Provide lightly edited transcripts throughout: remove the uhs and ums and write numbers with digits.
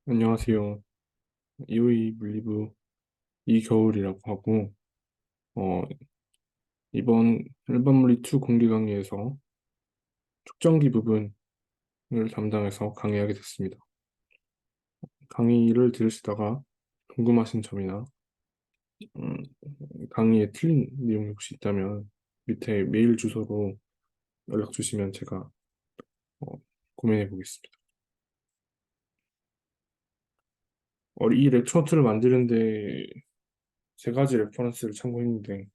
안녕하세요. EOE 물리부 이겨울이라고 하고, 어, 이번 일반 물리 2 공개 강의에서 축전기 부분을 담당해서 강의하게 됐습니다. 강의를 들으시다가 궁금하신 점이나 음, 강의에 틀린 내용이 혹시 있다면 밑에 메일 주소로 연락 주시면 제가 어, 고민해 보겠습니다. 이 렉처 노트를 만드는데 세 가지 레퍼런스를 참고했는데,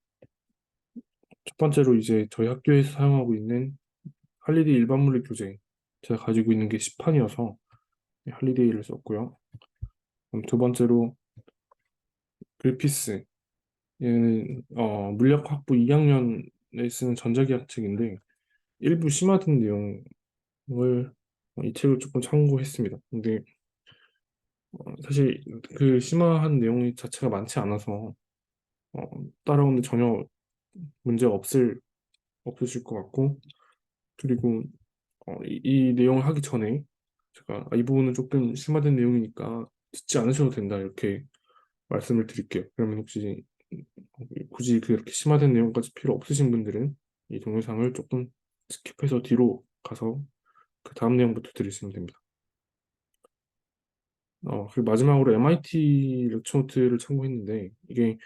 첫 번째로 이제 저희 학교에서 사용하고 있는 할리데이 일반 물리 교재, 제가 가지고 있는 게 시판이어서 할리데이를 썼고요. 그럼 두 번째로 글피스, 얘는 물리학 학부 2학년에 쓰는 전자기학 책인데 일부 심화된 내용을 이 책을 조금 참고했습니다. 근데 사실 그 심화한 내용 자체가 많지 않아서 어, 따라오는데 전혀 문제가 없으실 것 같고, 그리고 이 내용을 하기 전에 제가 이 부분은 조금 심화된 내용이니까 듣지 않으셔도 된다 이렇게 말씀을 드릴게요. 그러면 혹시 굳이 그렇게 심화된 내용까지 필요 없으신 분들은 이 동영상을 조금 스킵해서 뒤로 가서 그 다음 내용부터 들으시면 됩니다. 그리고 마지막으로 MIT 렉처 노트를 참고했는데 이게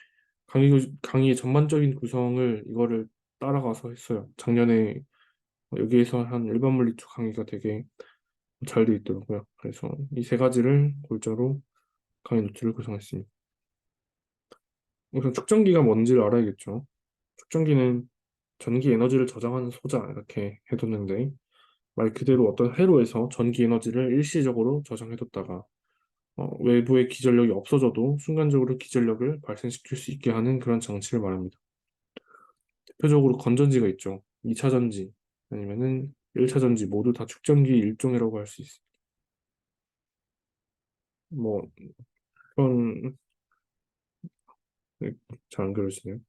강의의 전반적인 구성을 이거를 따라가서 했어요. 작년에 여기에서 한 일반 물리 쪽 강의가 되게 잘 돼 있더라고요. 그래서 이 세 가지를 골자로 강의 노트를 구성했습니다. 우선 축전기가 뭔지를 알아야겠죠. 축전기는 전기 에너지를 저장하는 소자 이렇게 해뒀는데, 말 그대로 어떤 회로에서 전기 에너지를 일시적으로 저장해뒀다가 외부의 기전력이 없어져도 순간적으로 기전력을 발생시킬 수 있게 하는 그런 장치를 말합니다. 대표적으로 건전지가 있죠. 2차 전지 아니면은 1차 전지 모두 다 축전기 일종이라고 할 수 있습니다. 뭐 그런 잘 안 그러시네요.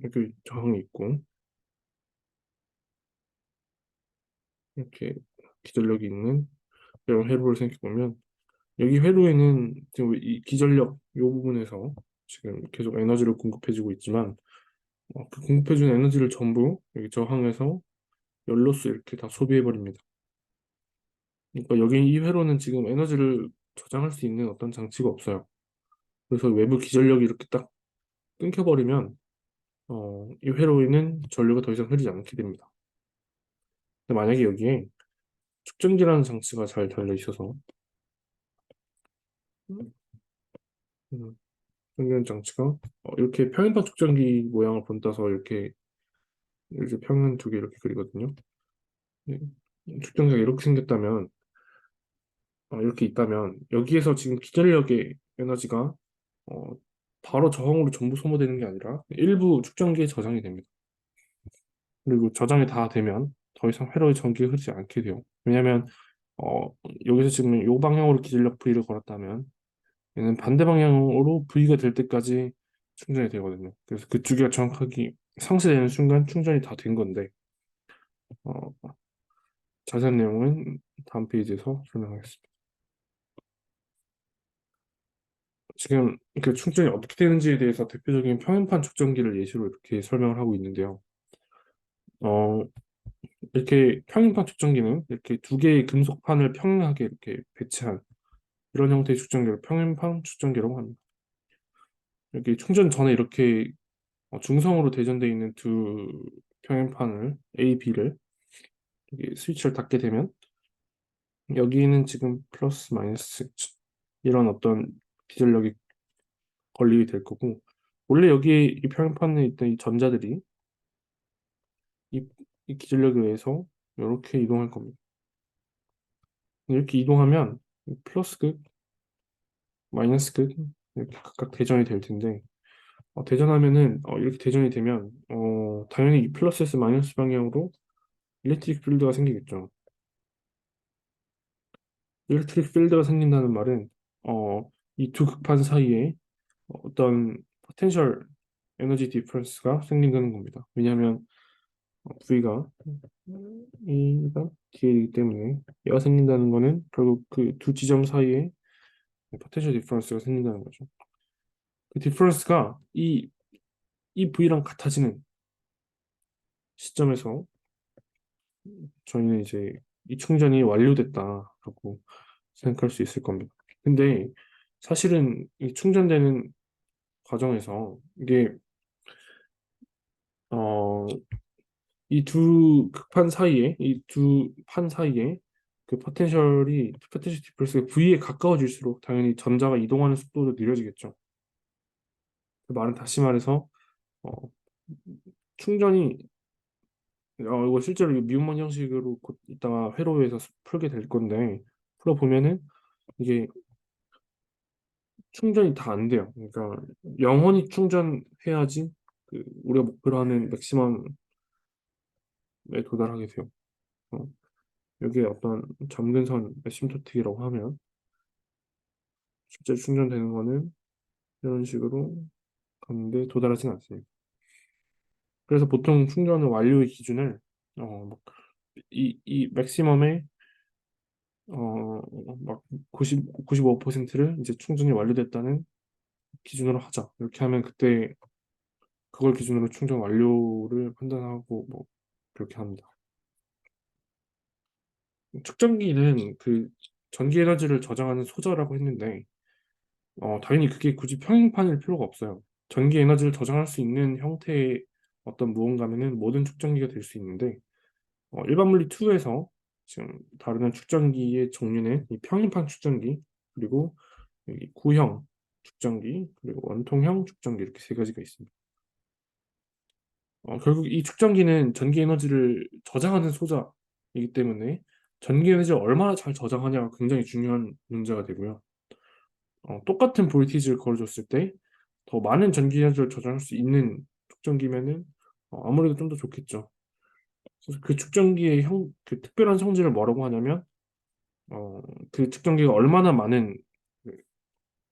이렇게 저항이 있고 이렇게 기전력이 있는 이런 회로를 생각해보면, 여기 회로에는 지금 이 기전력 이 부분에서 지금 계속 에너지를 공급해주고 있지만 그 공급해주는 에너지를 전부 여기 저항해서 열로스 이렇게 다 소비해버립니다. 그러니까 여기 이 회로는 지금 에너지를 저장할 수 있는 어떤 장치가 없어요. 그래서 외부 기전력이 이렇게 딱 끊겨버리면 이 회로에는 전류가 더 이상 흐르지 않게 됩니다. 근데 만약에 여기에 축전기라는 장치가 잘 달려 있어서 음, 충전 장치가 이렇게 평행판 축전기 모양을 본따서 이렇게 평행 두 개 이렇게 그리거든요. 네. 축전기가 이렇게 생겼다면 이렇게 있다면 여기에서 지금 기전력의 에너지가 어, 바로 저항으로 전부 소모되는 게 아니라 일부 축전기에 저장이 됩니다. 그리고 저장이 다 되면 더 이상 회로에 전기가 흐르지 않게 돼요. 왜냐하면 어, 여기서 지금 이 방향으로 기전력 V를 걸었다면 얘는 반대 방향으로 V가 될 때까지 충전이 되거든요. 그래서 그 두 개가 정확하게 상쇄되는 순간 충전이 다 된 건데, 어, 자세한 내용은 다음 페이지에서 설명하겠습니다. 지금 그 충전이 어떻게 되는지에 대해서 대표적인 평행판 축전기를 예시로 이렇게 설명을 하고 있는데요. 어, 이렇게 평행판 축전기는 이렇게 두 개의 금속판을 평행하게 이렇게 배치한 이런 형태의 축전기를 평행판 축전기라고 합니다. 여기 충전 전에 이렇게 중성으로 대전되어 있는 두 평행판을 A, B를 여기 스위치를 닫게 되면 여기는 지금 플러스 마이너스 이런 어떤 기전력이 걸리게 될 거고, 원래 여기 이 평행판에 있던 이 전자들이 이, 이 기전력에 의해서 이렇게 이동할 겁니다. 이렇게 이동하면 플러스 극, 마이너스 극 이렇게 각각 대전이 될 텐데, 대전하면은 이렇게 대전이 되면 당연히 이 플러스에서 마이너스 방향으로 일렉트릭 필드가 생기겠죠. 일렉트릭 필드가 생긴다는 말은 이 두 극판 사이에 어떤 포텐셜 에너지 디퍼런스가 생긴다는 겁니다. 왜냐하면 V가 A가 DL이기 때문에 얘가 생긴다는 거는 결국 그 두 지점 사이에 포텐셜 디퍼런스가 생긴다는 거죠. 그 디퍼런스가 이 V랑 같아지는 시점에서 저희는 이제 이 충전이 완료됐다라고 생각할 수 있을 겁니다. 근데 사실은 이 충전되는 과정에서 이게 어, 이 두 극판 사이에 이 두 판 사이에 그 포텐셜 디퍼런스가 V에 가까워질수록 당연히 전자가 이동하는 속도도 느려지겠죠. 그 말은 다시 말해서 어, 충전이 이거 실제로 미분만 형식으로 곧 이따가 회로에서 풀게 될 건데 풀어보면은 이게 충전이 다 안 돼요. 그러니까 영원히 충전해야지 그 우리가 목표로 하는 맥시멈에 도달하게 돼요. 어, 여기에 어떤 점근선 아심토틱이라고 하면 실제 충전되는 거는 이런 식으로 가는데 도달하진 않습니다. 그래서 보통 충전의 완료의 기준을 이 맥시멈의 막 95%를 이제 충전이 완료됐다는 기준으로 하자. 이렇게 하면 그때 그걸 기준으로 충전 완료를 판단하고 뭐 그렇게 합니다. 측정기는 그 전기 에너지를 저장하는 소자라고 했는데 당연히 그게 굳이 평행판일 필요가 없어요. 전기 에너지를 저장할 수 있는 형태의 어떤 무언가면은 모든 측정기가 될 수 있는데 일반 물리 2에서 지금 다루는 측정기의 종류는 이 평행판 측정기 그리고 여기 구형 측정기 그리고 원통형 측정기 이렇게 세 가지가 있습니다. 결국 이 측정기는 전기 에너지를 저장하는 소자이기 때문에 전기 에너지를 얼마나 잘 저장하냐가 굉장히 중요한 문제가 되고요. 똑같은 볼티지를 걸어줬을 때 더 많은 전기 에너지를 저장할 수 있는 측정기면은 아무래도 좀 더 좋겠죠. 그래서 그 측정기의 그 특별한 성질을 뭐라고 하냐면 어, 그 측정기가 얼마나 많은 그,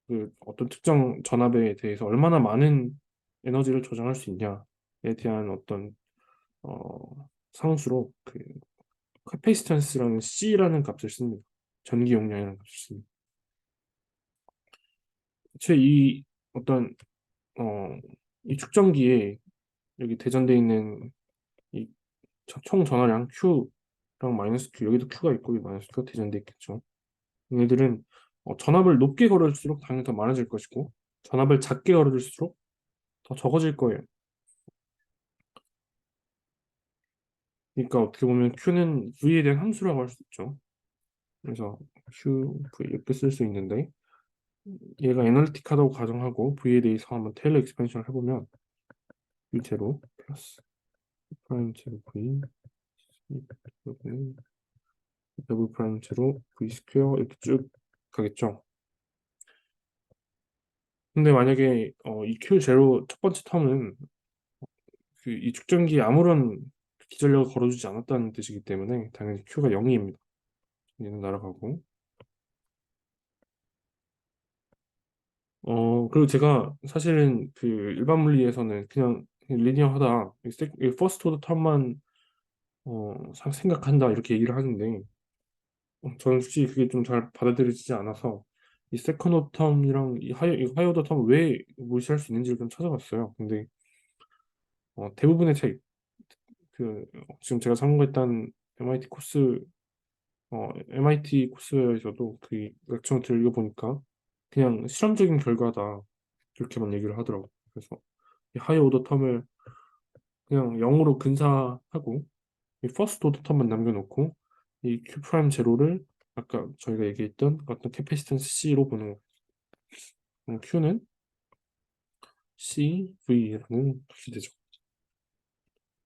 그 어떤 특정 전압에 대해서 얼마나 많은 에너지를 저장할 수 있냐에 대한 어떤 상수로 그 카페시턴스라는 C라는 값을 씁니다. 전기 용량이라는 값을 씁니다. 애초에 이 어떤 어, 이 측정기에 여기 대전되어 있는 이 총 전화량 Q랑 마이너스 Q 여기도 Q가 있고 이 마이너스 Q가 대전되어 있겠죠. 얘들은 전압을 높게 걸어줄수록 당연히 더 많아질 것이고 전압을 작게 걸어줄수록 더 적어질 거예요. 그러니까 어떻게 보면 Q는 V에 대한 함수라고 할 수 있죠. 그래서 Q, V 이렇게 쓸 수 있는데 얘가 애널리틱하다고 가정하고 V에 대해서 한번 테일러 익스펜션을 해보면 U 제로 플러스 프라임 제로 V 더블 프라임 제로 V 스퀘어 이렇게 쭉 가겠죠. 근데 만약에 이 Q 제로 첫 번째 텀은 그 이 측정기에 아무런 기전력을 걸어주지 않았다는 뜻이기 때문에 당연히 Q가 0입니다. 얘는 날아가고 그리고 제가 사실은 그 일반 물리에서는 그냥 리니어하다 이 퍼스트 오더 텀만 생각한다 이렇게 얘기를 하는데 저는 솔직히 그게 좀 잘 받아들여지지 않아서 이 세컨드 오더 텀이랑 이 하이 오더 텀을 왜 무시할 수 있는지를 좀 찾아봤어요. 근데 대부분의 책, 지금 제가 참고했던 MIT 코스 MIT 코스에서도 그 렉처를 읽어보니까 그냥 실험적인 결과다 그렇게만 얘기를 하더라고. 그래서 이 하이 오더 텀을 그냥 0으로 근사하고 이 퍼스트 오더 텀만 남겨놓고 이 Q 프라임 제로를 아까 저희가 얘기했던 어떤 캐패시턴스 C로 보는 거. Q는 CV라는 값이 되죠.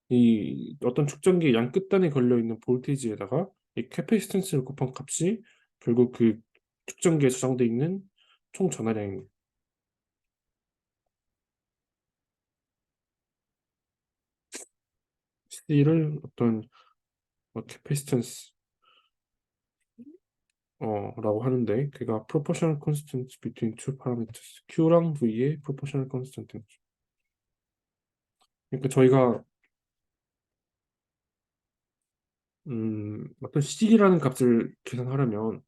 이 어떤 측정기의 양 끝단에 걸려 있는 볼테이지에다가 이 캐패시턴스를 곱한 값이 결국 그 측정기에 저장돼 있는 총 전하량입니다. C를 어떤 캐패시턴스 라고 하는데 그가 proportional constant between two parameters Q랑 V의 proportional constant인 거죠. 그러니까 저희가 어떤 C라는 값을 계산하려면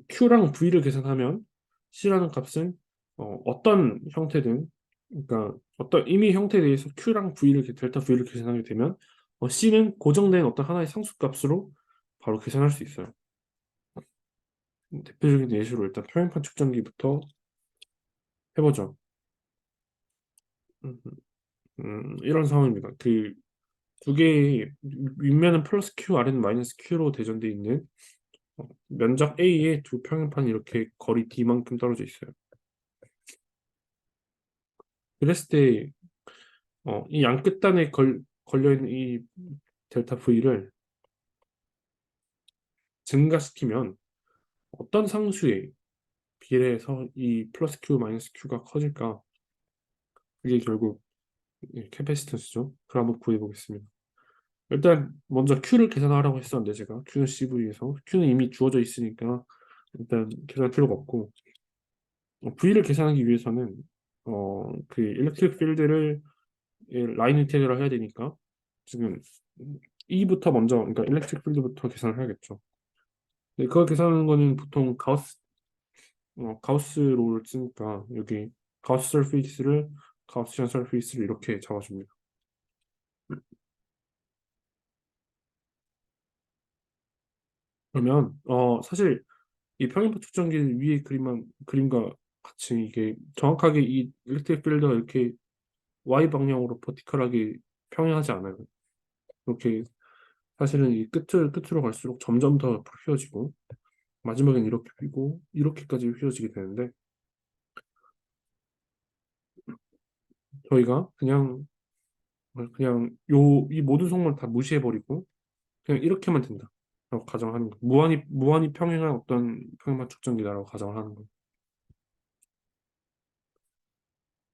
Q랑 V를 계산하면 C라는 값은 어떤 형태든, 그러니까 어떤 임의 형태에 대해서 Q랑 V를 델타 V를 계산하게 되면 C는 고정된 어떤 하나의 상수값으로 바로 계산할 수 있어요. 대표적인 예시로 일단 평행판 측정기부터 해보죠. 음, 이런 상황입니다. 그 두 개의 윗면은 플러스 Q, 아래는 마이너스 Q로 대전되어 있는 면적 A의 두 평행판이 이렇게 거리 D만큼 떨어져 있어요. 그랬을 때 이 양끝단에 걸려있는 이 델타 V를 증가시키면 어떤 상수에 비례해서 이 플러스 Q, 마이너스 Q가 커질까? 그게 결국 이 캐패시턴스죠. 그걸 한번 구해 보겠습니다. 일단 먼저 Q를 계산하라고 했었는데 제가 Q는 CV에서 Q는 이미 주어져 있으니까 일단 계산할 필요가 없고 V를 계산하기 위해서는 그 일렉트릭 필드를 라인 인테그럴 해야 되니까 지금 E부터 먼저, 그러니까 일렉트릭 필드부터 계산을 해야겠죠. 네, 그걸 계산하는 거는 보통 가우스 롤을 쓰니까 여기 가우스 서페이스를 가우스션 서페이스를 이렇게 잡아줍니다. 그러면 사실 이 평행파 측정기 위에 그림과 같이 이게 정확하게 이 일렉트릭 필드가 이렇게 Y 방향으로 버티컬하게 평행하지 않아요. 이렇게 사실은 이 끝으로 갈수록 점점 더 휘어지고 마지막엔 이렇게 휘고 이렇게까지 휘어지게 되는데 저희가 그냥 이 모든 속물 다 무시해버리고 그냥 이렇게만 된다 라고 가정하는 거. 무한히 평행한 어떤 평행만 측정기다라고 가정을 하는 거.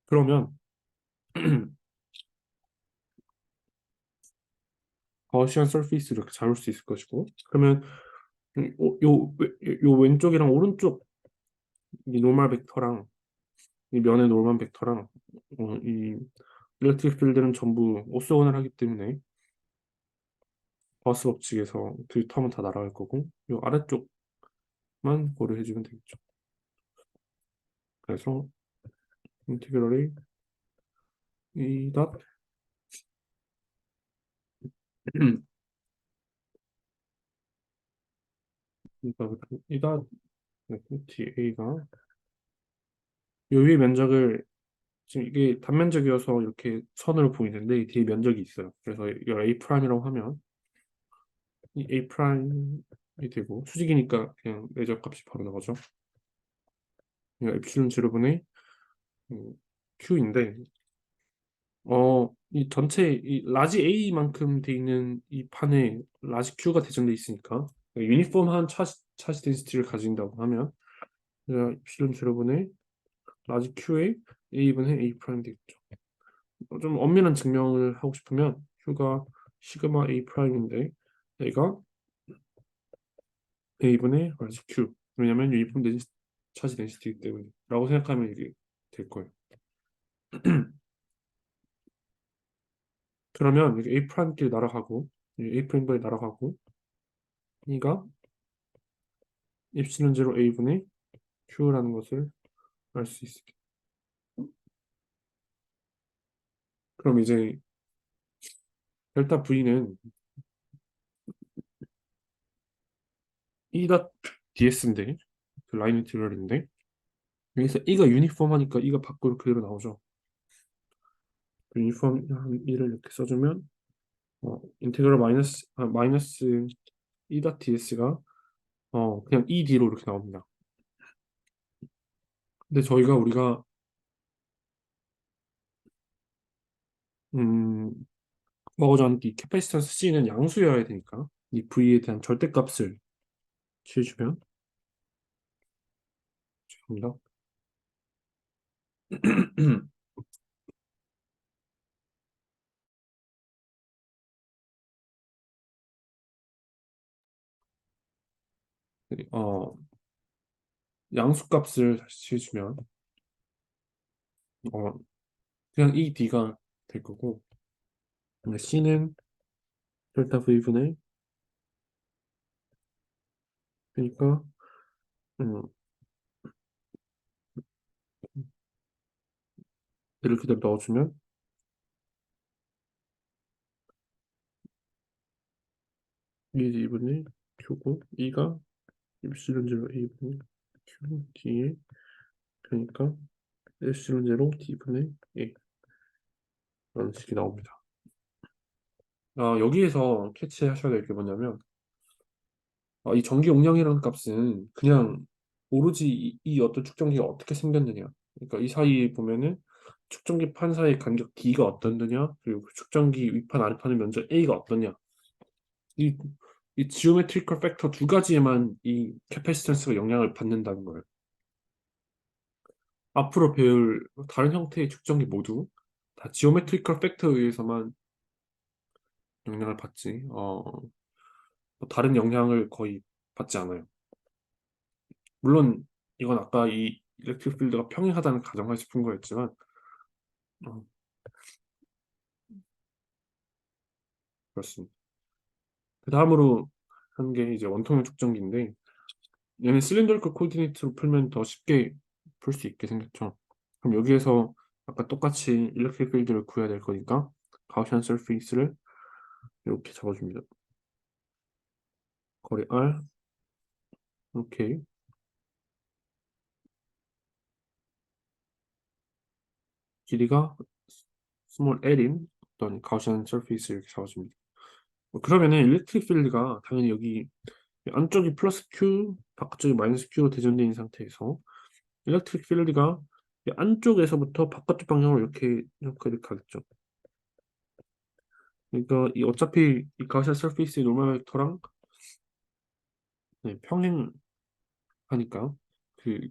그러면 거시한 서페이스를 이렇게 잡을 수 있을 것이고, 그러면 요 왼쪽이랑 오른쪽 이 노멀 벡터랑 이 면의 노멀 벡터랑 이 일렉트릭 필드는 전부 오소원을 하기 때문에 가우스 법칙에서 그 텀은 다 날아갈 거고 요 아래쪽만 고려해 주면 되겠죠. 그래서 인티그럴이 이닷 이닷 TA가 요 위의 면적을 지금 이게 단면적이어서 이렇게 선으로 보이는데 이 뒤에 면적이 있어요. 그래서 이걸 A 프라임이라고 하면 이 A 프라임이 되고 수직이니까 그냥 내적 값이 바로 나오죠. 그러니까 엡실론 제로분의 Q인데 이 전체 이 라지 A만큼 돼 있는 이 판에 라지 Q가 대전돼 있으니까 유니폼한 차시 덴시티를 가진다고 하면 엡실론 제로분의 라지 Q의 A분의 A 프라임 되겠죠. 좀 엄밀한 증명을 하고 싶으면 Q가 시그마 A 프라임인데 얘가 A분의 라지 Q, 왜냐면 유니폼 차지 덴시티이기 때문에 라고 생각하면 이게 될 거예요. 그러면 이게 A 프라임끼리 날아가고 A 프라임끼리 날아가고 이가 입시는 제로 A분의 Q라는 것을 알 수 있습니다. 그럼 이제 델타 V는 E가 DS인데 그 라인 인티그럴인데 여기서 E가 유니폼하니까 E가 밖으로 그대로 나오죠. 유니폼한 E를 이렇게 써주면 인테그럴 마이너스 E.ds가 그냥 ED로 이렇게 나옵니다. 근데 우리가 음, 먹어져 않은 이 캐파시턴스 C는 양수여야 되니까 이 V에 대한 절대값을 취해주면 죄송합니다. 어, 양수값을 다시 취해주면 어, 그냥 이 D가 될 거고 근데 C는 델타 V분의 그러니까 음, 얘를 그대로 넣어주면 2분의 Q고 2가 입실은 제로 A분의 Q D에 그러니까 입실은 제로 D분의 A 라는 식이 나옵니다. 여기에서 캐치하셔야 될 게 뭐냐면 이 전기 용량이라는 값은 그냥 오로지 이 어떤 축전기가 어떻게 생겼느냐. 그러니까 이 사이에 보면은 축전기 판 사이의 간격 D가 어떻느냐, 그리고 그 축전기 위판 아래판의 면적 A가 어떠냐. 이, 이 지오메트리컬 팩터 두 가지에만 이 캐패시턴스가 영향을 받는다는 거예요. 앞으로 배울 다른 형태의 축전기 모두 다 지오메트리컬 팩터에 의해서만 영향을 받지, 뭐 다른 영향을 거의 받지 않아요. 물론 이건 아까 이 일렉트릭 필드가 평행하다는 가정할 싶은 거였지만 어, 그렇습니다. 그 다음으로 한 게 이제 원통형 축전기인데 얘는 실린더리컬 코디네이트로 풀면 더 쉽게 풀 수 있게 생겼죠. 그럼 여기에서 아까 똑같이 일렉트릭 필드를 구해야 될 거니까 가우시안 서페이스를 이렇게 잡아줍니다. 거리 R 이렇게 길이가 스몰 l인 어떤 가우시안 서페이스 이렇게 잡아줍니다. 그러면은 일렉트릭 필드가 당연히 여기 안쪽이 플러스 Q, 바깥쪽이 마이너스 Q로 대전되어 있는 상태에서 일렉트릭 필드가 이 안쪽에서부터 바깥쪽 방향으로 이렇게 가겠죠. 그러니까 이 어차피 이 가우시안 서페이스의 노멀 벡터랑 네, 평행하니까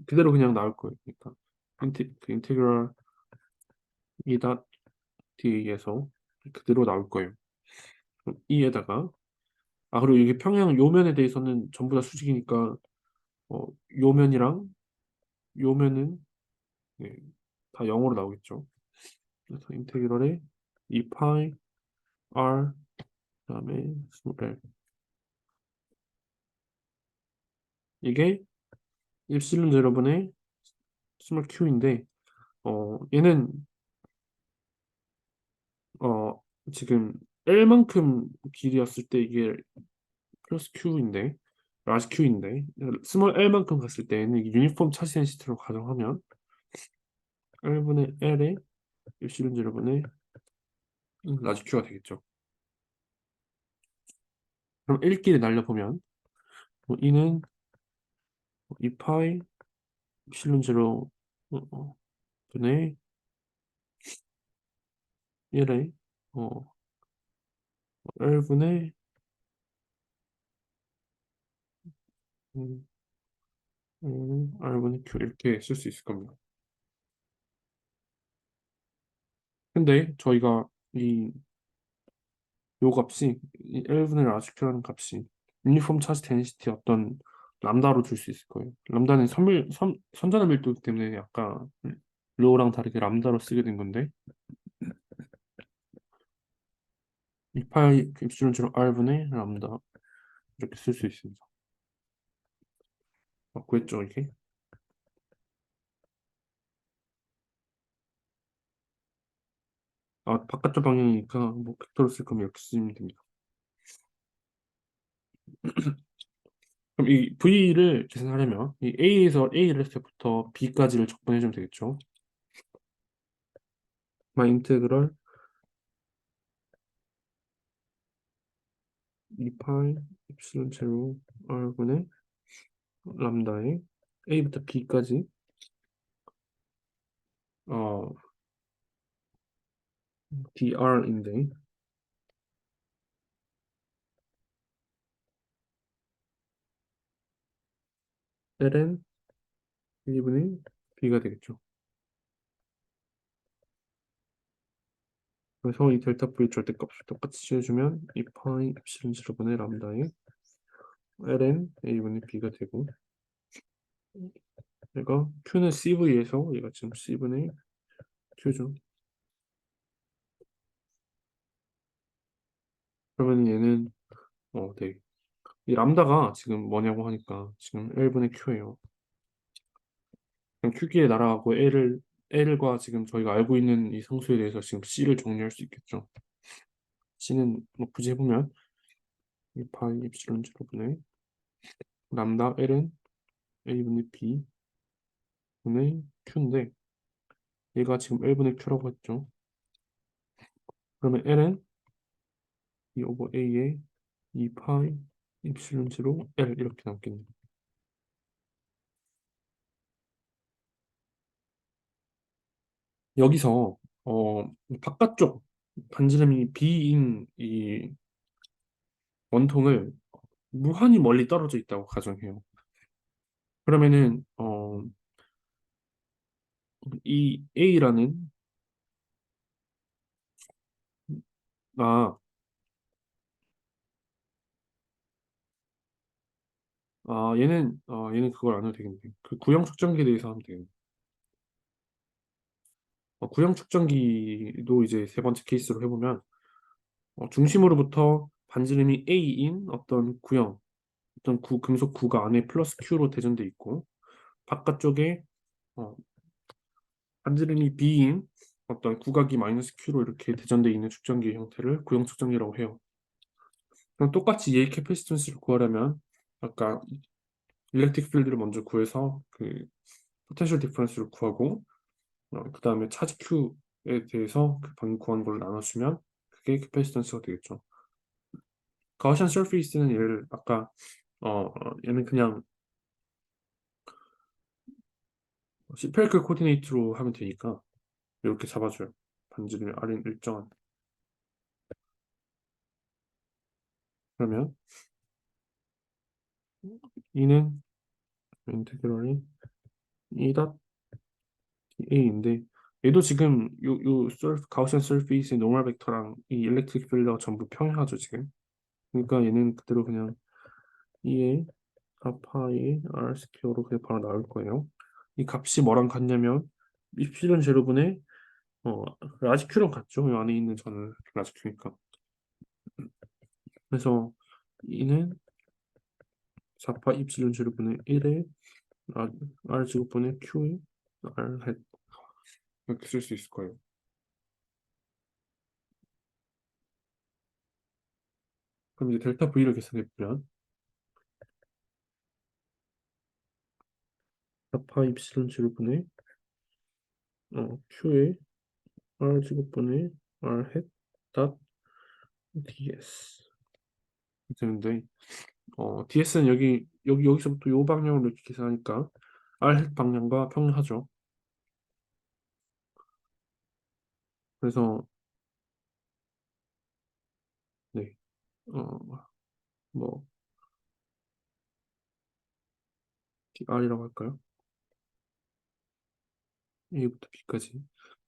그대로 그냥 나올 거예요. 그러니까 그 인테그랄 이닷 d에서 그대로 나올 거예요. 그럼 이에다가 그리고 이게 평행 요면에 대해서는 전부 다 수직이니까 어, 요면이랑 요면은 네, 다 0으로 나오겠죠. 그래서 인테그럴에 2파이 r 그다음에 스몰 l 이게 입실론 여러분의 스몰 q인데 얘는 어 지금 L만큼 길이였을 때 이게 플러스 Q인데 라지 Q인데 스몰 L만큼 갔을 때는 이게 유니폼 차지 덴시티로 가정하면 L분의 L의 입실론 여러분의 라지 Q가 되겠죠. 그럼 1끼리 날려보면 이는 2파이 입실론 제로 분의 1의 L분의 R분의 Q 이렇게 쓸 수 있을 겁니다. 근데 저희가 요 값이 이 L분의 라지큐라는 값이 유니폼 차지 데니시티 어떤 람다로 줄 수 있을 거예요. 람다는 선전한 밀도이기 때문에 약간 로우랑 다르게 람다로 쓰게 된 건데 2파이 입술은 R분의 람다 이렇게 쓸 수 있습니다. 구했죠 이게? 바깥쪽 방향이니까 뭐 벡터로 쓸 거면 이렇게 쓰면 됩니다. 그럼 이 V를 계산하려면 이 A에서 A 일렉트부터 B까지를 적분해주면 되겠죠. 인테그럴 2파이 입실론 제로 R분의 람다에 A부터 B까지 어, dr인데 ln 1분의 b가 되겠죠. 그래서 이 델타 V 절대값을 똑같이 씌워주면 2파이 엡실론 제로분의 람다에 ln a분의 b가 되고 얘가 q는 cv에서 얘가 지금 c분의 q죠. 그러면 얘는 네. 이 람다가 지금 뭐냐고 하니까 지금 L분의 Q예요. 그럼 Q기에 날아가고 L과 지금 저희가 알고 있는 이 상수에 대해서 지금 C를 정리할 수 있겠죠. C는 뭐 굳이 해보면 이 파이 입실론 제로분의 람다 L은 A분의 B분의 Q인데 얘가 지금 L분의 Q라고 했죠. 그러면 L은 이 오버 A에 2파이 입실론 제로 L 이렇게 남겠네요. 여기서 바깥쪽 반지름이 B인 이 원통을 무한히 멀리 떨어져 있다고 가정해요. 그러면은 이 A라는 아, 얘는 그걸 안 해도 되겠네. 그 구형 측정기에 대해서 하면 돼요. 구형 측정기도 이제 세 번째 케이스로 해보면 중심으로부터 반지름이 A인 어떤 구형, 어떤 금속 구가 안에 플러스 Q로 대전돼 있고 바깥쪽에 어, 반지름이 B인 어떤 구각이 마이너스 Q로 이렇게 대전돼 있는 측정기 형태를 구형 측정기라고 해요. 그럼 똑같이 얘 캐패시턴스를 구하려면 아까 일렉트릭 필드를 먼저 구해서 그 포텐셜 디퍼런스를 구하고 그 다음에 차지 Q에 대해서 그 방금 구한 걸 나눠주면 그게 캐패시턴스가 되겠죠. 가우시안 서페이스는 얘를 아까 얘는 그냥 시페리컬 코디네이트로 하면 되니까 이렇게 잡아줘요. 반지름이 R인 일정한. 그러면 이는 인테그럴이 E 닷 A인데 얘도 지금 가우시안 서페이스의 노멀 벡터랑 이 일렉트릭 필드가 전부 평행하죠 지금. 그러니까 얘는 그대로 그냥 2의 4파이 R 스퀘어로 그냥 바로 나올 거예요. 이 값이 뭐랑 같냐면 입실은 제로분의 라지 큐랑 같죠. 이 안에 있는 저는 라지 큐니까. 그래서 이는 4파 입실은 제로분의 1의 R 제곱분의 Q의 R 헷 이렇게 쓸 수 있을 거예요. 그럼 이제 델타 V를 계산해 보면 4파 입실은 제로분의 Q의 R 제곱분의 R 헷 ds 되는데 ds는 여기서부터 요 방향으로 이렇게 계산하니까 r 방향과 평행하죠. 그래서 네, 뭐 r이라고 할까요? a부터 b까지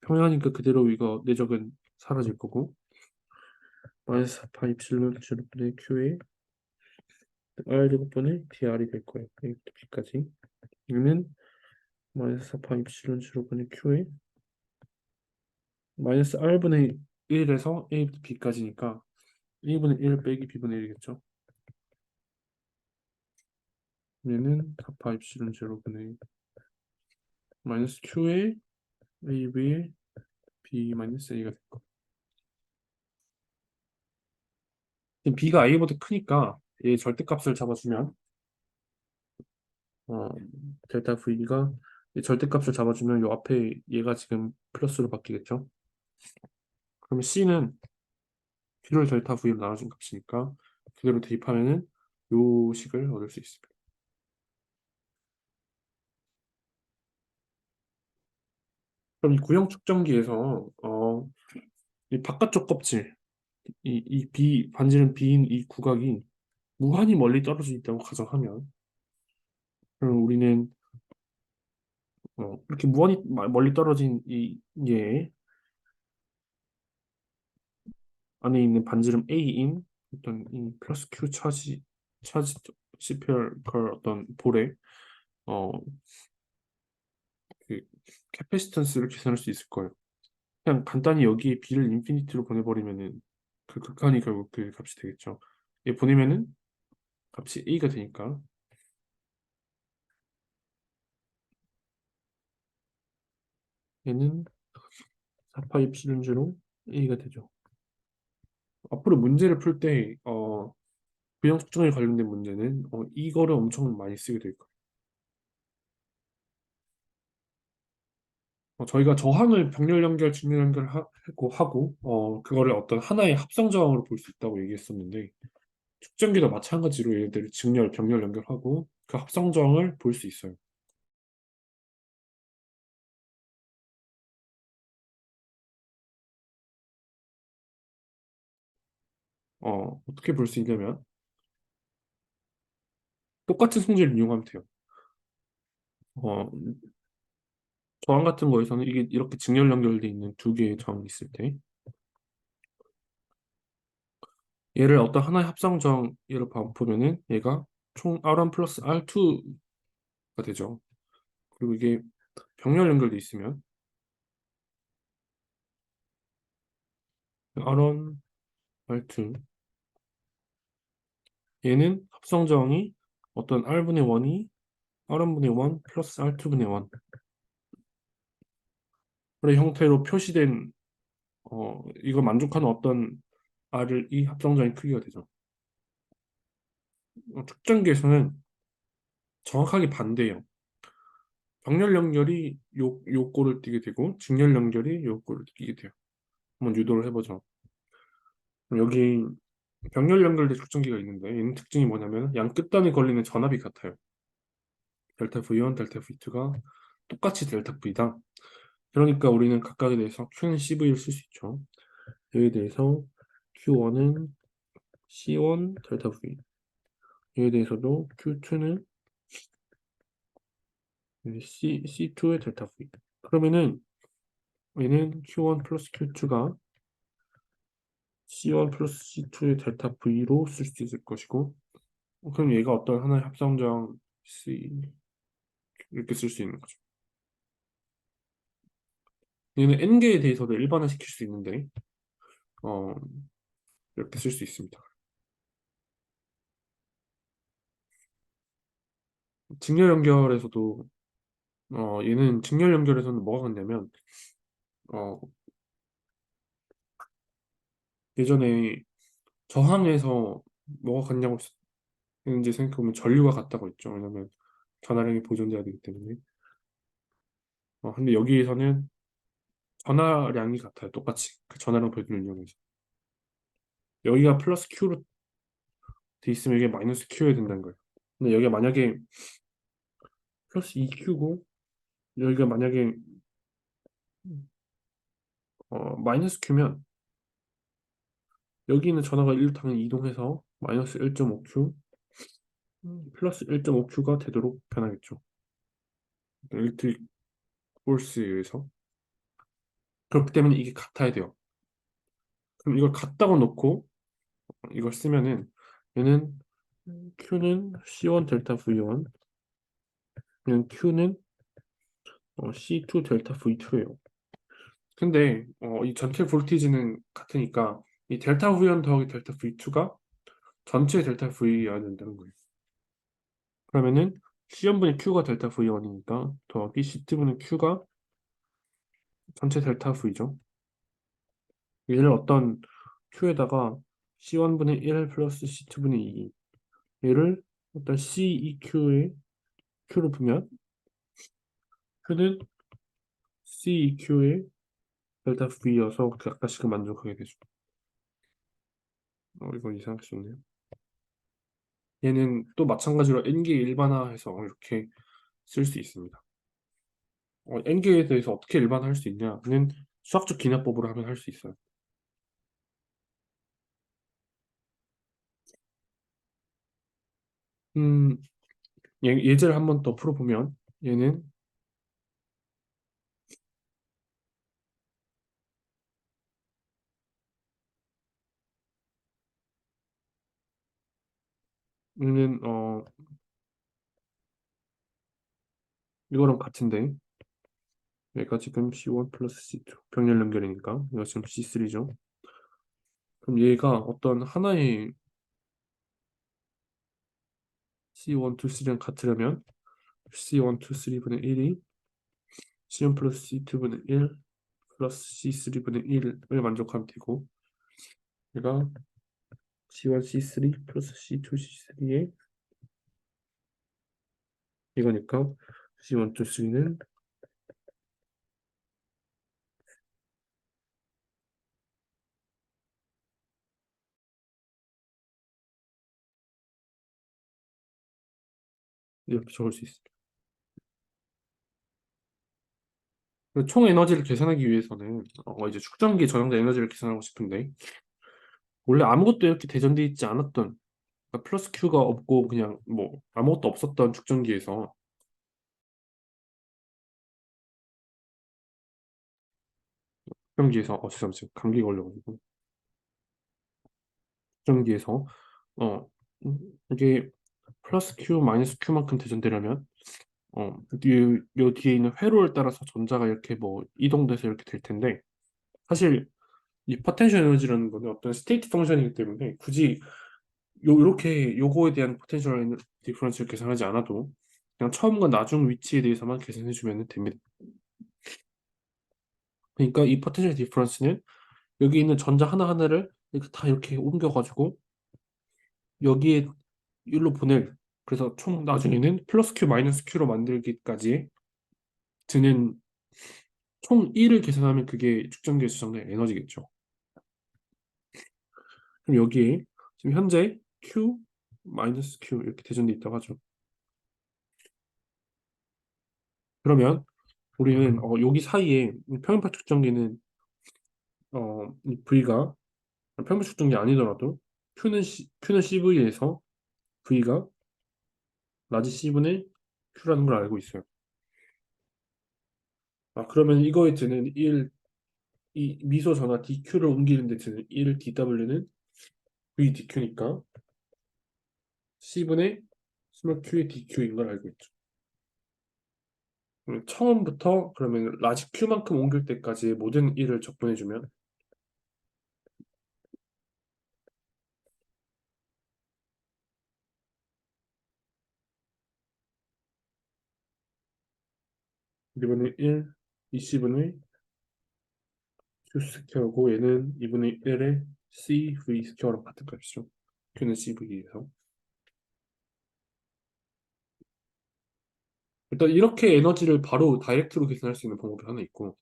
평행하니까 그대로 이거 내적은 사라질 거고 마이너스 4파 입실론 제로분의 q의 r 제곱분의 dr이 될 거예요. a부터 b까지 이는 마이너스 4파 입실론 제로분의 q의 마이너스 r분의 1에서 a부터 b까지니까 a분의 1 빼기 b분의 1이겠죠. 얘는 4파 입실은 제로분의 마이너스 q의 a의 b 마이너스 a가 될 거. 지금 b가 a보다 크니까 얘 절대값을 잡아주면 어, 델타 v가 이 절대값을 잡아주면 요 앞에 얘가 지금 플러스로 바뀌겠죠. 그러면 c는 q를 델타 v로 나눠준 값이니까 그대로 대입하면은 요 식을 얻을 수 있습니다. 그럼 이 구형 측정기에서 이 바깥쪽 껍질 이 b 반지름 b인 이 구각이 무한히 멀리 떨어져 있다고 가정하면 그럼 우리는 이렇게 무한히 멀리 떨어진 이게 안에 있는 반지름 A인 어떤 이 플러스 Q 차지 시페럴 어떤 볼에 어, 그 캐패시턴스를 계산할 수 있을 거예요. 그냥 간단히 여기에 B를 인피니티로 보내버리면은 그 극한이 결국 그 값이 되겠죠. 얘 보내면은 값이 a가 되니까 얘는 4파 입시분주로 a가 되죠. 앞으로 문제를 풀 때 부양 측정에 관련된 문제는 이거를 엄청 많이 쓰게 될 거예요. 저희가 저항을 병렬 연결, 직렬 연결 하고 그거를 어떤 하나의 합성 저항으로 볼 수 있다고 얘기했었는데 측정기도 마찬가지로 얘네들을 직렬, 병렬 연결하고 그 합성 저항을 볼 수 있어요. 어떻게 볼 수 있냐면 똑같은 성질을 이용하면 돼요. 어, 저항 같은 거에서는 이게 이렇게 직렬 연결돼 있는 두 개의 저항이 있을 때 얘를 어떤 하나의 합성 저항 얘로 보면은 얘가 총 R1 플러스 R2가 되죠. 그리고 이게 병렬 연결돼 있으면 R1, R2 얘는 합성 저항이 어떤 R분의 1이 R1분의 1 플러스 R2분의 1 그런 형태로 표시된 이걸 만족하는 어떤 R을 이 합성 저항의 크기가 되죠. 측정기에서는 정확하게 반대예요. 병렬 연결이 요 꼴을 띄게 되고 직렬 연결이 요 꼴을 띄게 돼요. 한번 유도를 해보죠. 그럼 여기 병렬 연결된 측정기가 있는데 얘는 특징이 뭐냐면 양 끝단에 걸리는 전압이 같아요. 델타 V1, 델타 V2가 똑같이 델타 V다. 그러니까 우리는 각각에 대해서 Q는 CV를 쓸 수 있죠. 여기에 대해서 Q1은 C1 델타 V. 여기에 대해서도 Q2는 C2의 델타 V. 그러면은 얘는 Q1 플러스 Q2가 C1 플러스 C2의 델타 V로 쓸 수 있을 것이고 그럼 얘가 어떤 하나의 합성정 C 이렇게 쓸 수 있는 거죠. 얘는 N개에 대해서도 일반화 시킬 수 있는데 어, 이렇게 쓸 수 있습니다. 직렬 연결에서도 얘는 직렬 연결에서는 뭐가 같냐면 어, 예전에 저항에서 뭐가 같냐고 했는지 생각해보면 전류가 같다고 했죠. 왜냐면 전하량이 보존돼야 되기 때문에. 근데 여기에서는 전하량이 같아요. 똑같이 그 전하량 표준을 이용해서 여기가 플러스 Q로 돼 있으면 이게 마이너스 Q여야 된다는 거예요. 근데 여기가 만약에 플러스 2Q고 여기가 만약에 마이너스 Q면 여기 있는 전하가 1로 당연히 이동해서 마이너스 1.5Q 플러스 1.5Q가 되도록 변하겠죠. 일렉트릭 폴스에 의해서. 그렇기 때문에 이게 같아야 돼요. 그럼 이걸 같다고 놓고 이걸 쓰면은 얘는 Q는 C1 델타 V1, 얘는 Q는 C2 델타 V2예요. 근데 이 전체 볼티지는 같으니까 이 델타 V1 더하기 델타 V2가 전체 델타 V여야 된다는 거예요. 그러면은 C1분의 Q가 델타 V1이니까 더하기 C2분의 Q가 전체 델타 V죠. 얘를 어떤 Q에다가 C1분의 1 플러스 C2분의 2 얘를 어떤 CEQ의 Q로 보면 Q는 CEQ의 델타 V여서 약간씩은 만족하게 되죠. 이거 이상하게 썼네요. 얘는 또 마찬가지로 N개 일반화해서 이렇게 쓸 수 있습니다. N개에 대해서 어떻게 일반화할 수 있냐는 수학적 기납법으로 하면 할 수 있어요. 음, 예제를 한번 더 풀어보면 얘는 이거랑 같은데 얘가 지금 C1 플러스 C2 병렬 연결이니까 얘가 지금 C3죠. 그럼 얘가 어떤 하나의 C1, 2, 3랑 같으려면 C1, 2, 3분의 1이 C1 플러스 C2분의 1 플러스 C3분의 1을 만족하면 되고 얘가 C1, C3 플러스 C2, C3의 이거니까 C1, 2, 3는 이렇게 적을 수 있어요. 총 에너지를 계산하기 위해서는 이제 축전기에 저장된 에너지를 계산하고 싶은데 원래 아무것도 이렇게 대전되어 있지 않았던 그러니까 플러스 Q가 없고 그냥 뭐 아무것도 없었던 축전기에서 죄송합니다. 지금 감기 걸려가지고 축전기에서 어 이게 플러스 Q 마이너스 Q만큼 대전되려면 요 뒤에 있는 회로를 따라서 전자가 이렇게 뭐 이동돼서 이렇게 될 텐데 사실 이 포텐셜 에너지라는 거는 어떤 스테이트 펑션이기 때문에 굳이 요렇게 요거에 대한 포텐셜 디퍼런스를 계산하지 않아도 그냥 처음과 나중 위치에 대해서만 계산해 주면 됩니다. 그러니까 이 포텐셜 디퍼런스는 여기 있는 전자 하나하나를 이렇게 다 이렇게 옮겨가지고 여기에 일로 보낼 그래서 총 나중에는 플러스 Q 마이너스 Q로 만들기까지 드는 총 1을 계산하면 그게 축전기에 수정된 에너지겠죠. 그럼 여기에 지금 현재 Q 마이너스 Q 이렇게 대전돼 있다고 하죠. 그러면 우리는 여기 사이에 평행파 측정기는 이 V가 평행파 측정기 아니더라도 Q는 CV에서 V가 라지 C분의 Q라는 걸 알고 있어요. 그러면 이거에 드는 1, 이 미소 전화 DQ를 옮기는 데 드는 1 DW는 V DQ니까 C분의 스몰 Q의 DQ인 걸 알고 있죠. 처음부터 그러면 라지 Q만큼 옮길 때까지의 모든 1을 적분해주면 이분의 1, 20분의 Q 스퀘어고 얘는 2분의 1의 CV 스퀘어랑 같은 값이죠. Q는 CV에서 일단 이렇게 에너지를 바로 다이렉트로 계산할 수 있는 방법이 하나 있고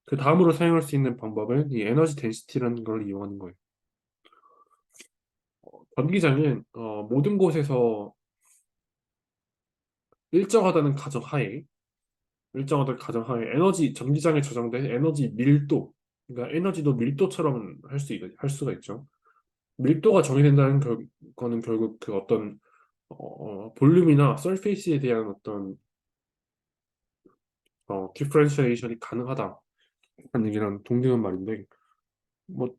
그 다음으로 사용할 수 있는 방법은 이 에너지 덴시티라는 걸 이용하는 거예요. 전기장은 모든 곳에서 일정하다는 가정하에 일정하다는 가정하에 에너지 전기장에 저장된 에너지 밀도 그러니까 에너지도 밀도처럼 할 수가 있죠. 밀도가 정의된다는 거는 결국 그 어떤 볼륨이나 서페이스에 대한 어떤 디퍼런시에이션이 가능하다는 얘기랑 동등한 말인데 뭐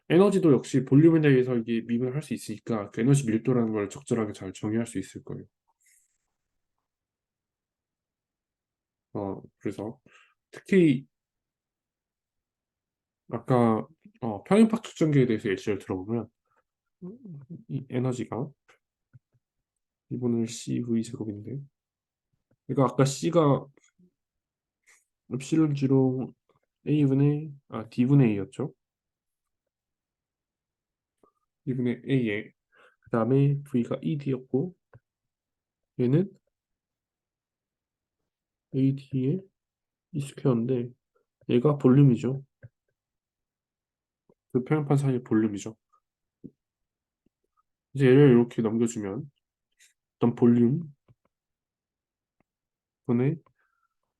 에너지도 역시 볼륨에 대해서 이게 미분을 할 수 있으니까 그 에너지 밀도라는 걸 적절하게 잘 정의할 수 있을 거예요. 그래서 특히 아까 평행파 측정기에 대해서 예시를 들어보면 이 에너지가 2분의 CV 제곱인데 이거 아까 C가 엡실론 G로 D분의 A였죠. D분의 A에 그 다음에 V가 ED였고 얘는 AD의 E 스퀘어인데 얘가 볼륨이죠. 그 평행판 사이의 볼륨이죠. 이제 얘를 이렇게 넘겨주면 어떤 볼륨 분의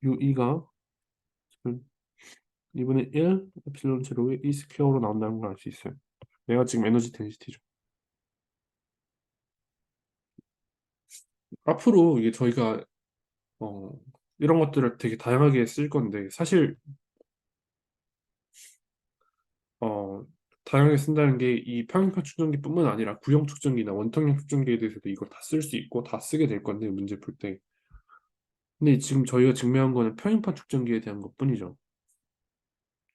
UE가 2분의 1 엡실론 제로의 E 스퀘어로 나온다는 걸 알 수 있어요. 얘가 지금 에너지 덴시티죠. 앞으로 이게 저희가 어, 이런 것들을 되게 다양하게 쓸 건데 사실 어, 다양하게 쓴다는 게 이 평행판 측정기뿐만 아니라 구형 측정기나 원통형 측정기에 대해서도 이걸 다 쓸 수 있고 다 쓰게 될 건데 문제 풀 때. 근데 지금 저희가 증명한 거는 평행판 측정기에 대한 것뿐이죠.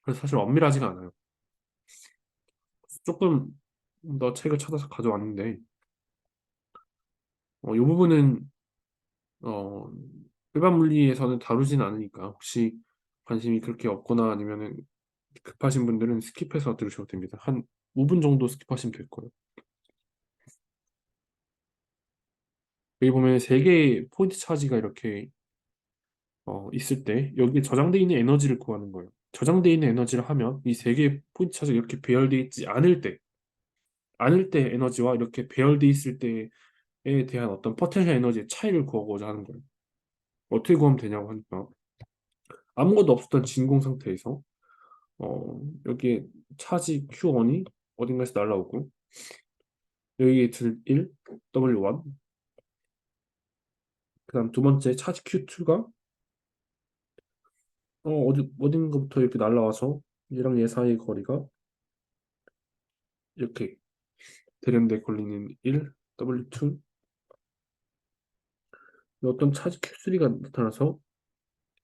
그래서 사실 엄밀하지가 않아요. 조금 더 책을 찾아서 가져왔는데 이 부분은 어, 일반 물리에서는 다루진 않으니까 혹시 관심이 그렇게 없거나 아니면은 급하신 분들은 스킵해서 들으셔도 됩니다. 한 5분 정도 스킵하시면 될 거예요. 여기 보면 세 개의 포인트 차지가 이렇게 있을 때 여기에 저장되어 있는 에너지를 구하는 거예요. 저장되어 있는 에너지를 하면 이 세 개의 포인트 차지가 이렇게 배열되어 있지 않을 때 에너지와 이렇게 배열되어 있을 때에 대한 어떤 포텐셜 에너지의 차이를 구하고자 하는 거예요. 어떻게 구하면 되냐고 하니까 아무것도 없었던 진공 상태에서 여기에 차지 Q1이 어딘가에서 날라오고 여기에 들 1, W1 그 다음 두 번째 차지 Q2가 어딘가부터 이렇게 날라와서 얘랑 얘 사이의 거리가 이렇게 되는데 걸리는 1, W2 어떤 차지 Q3가 나타나서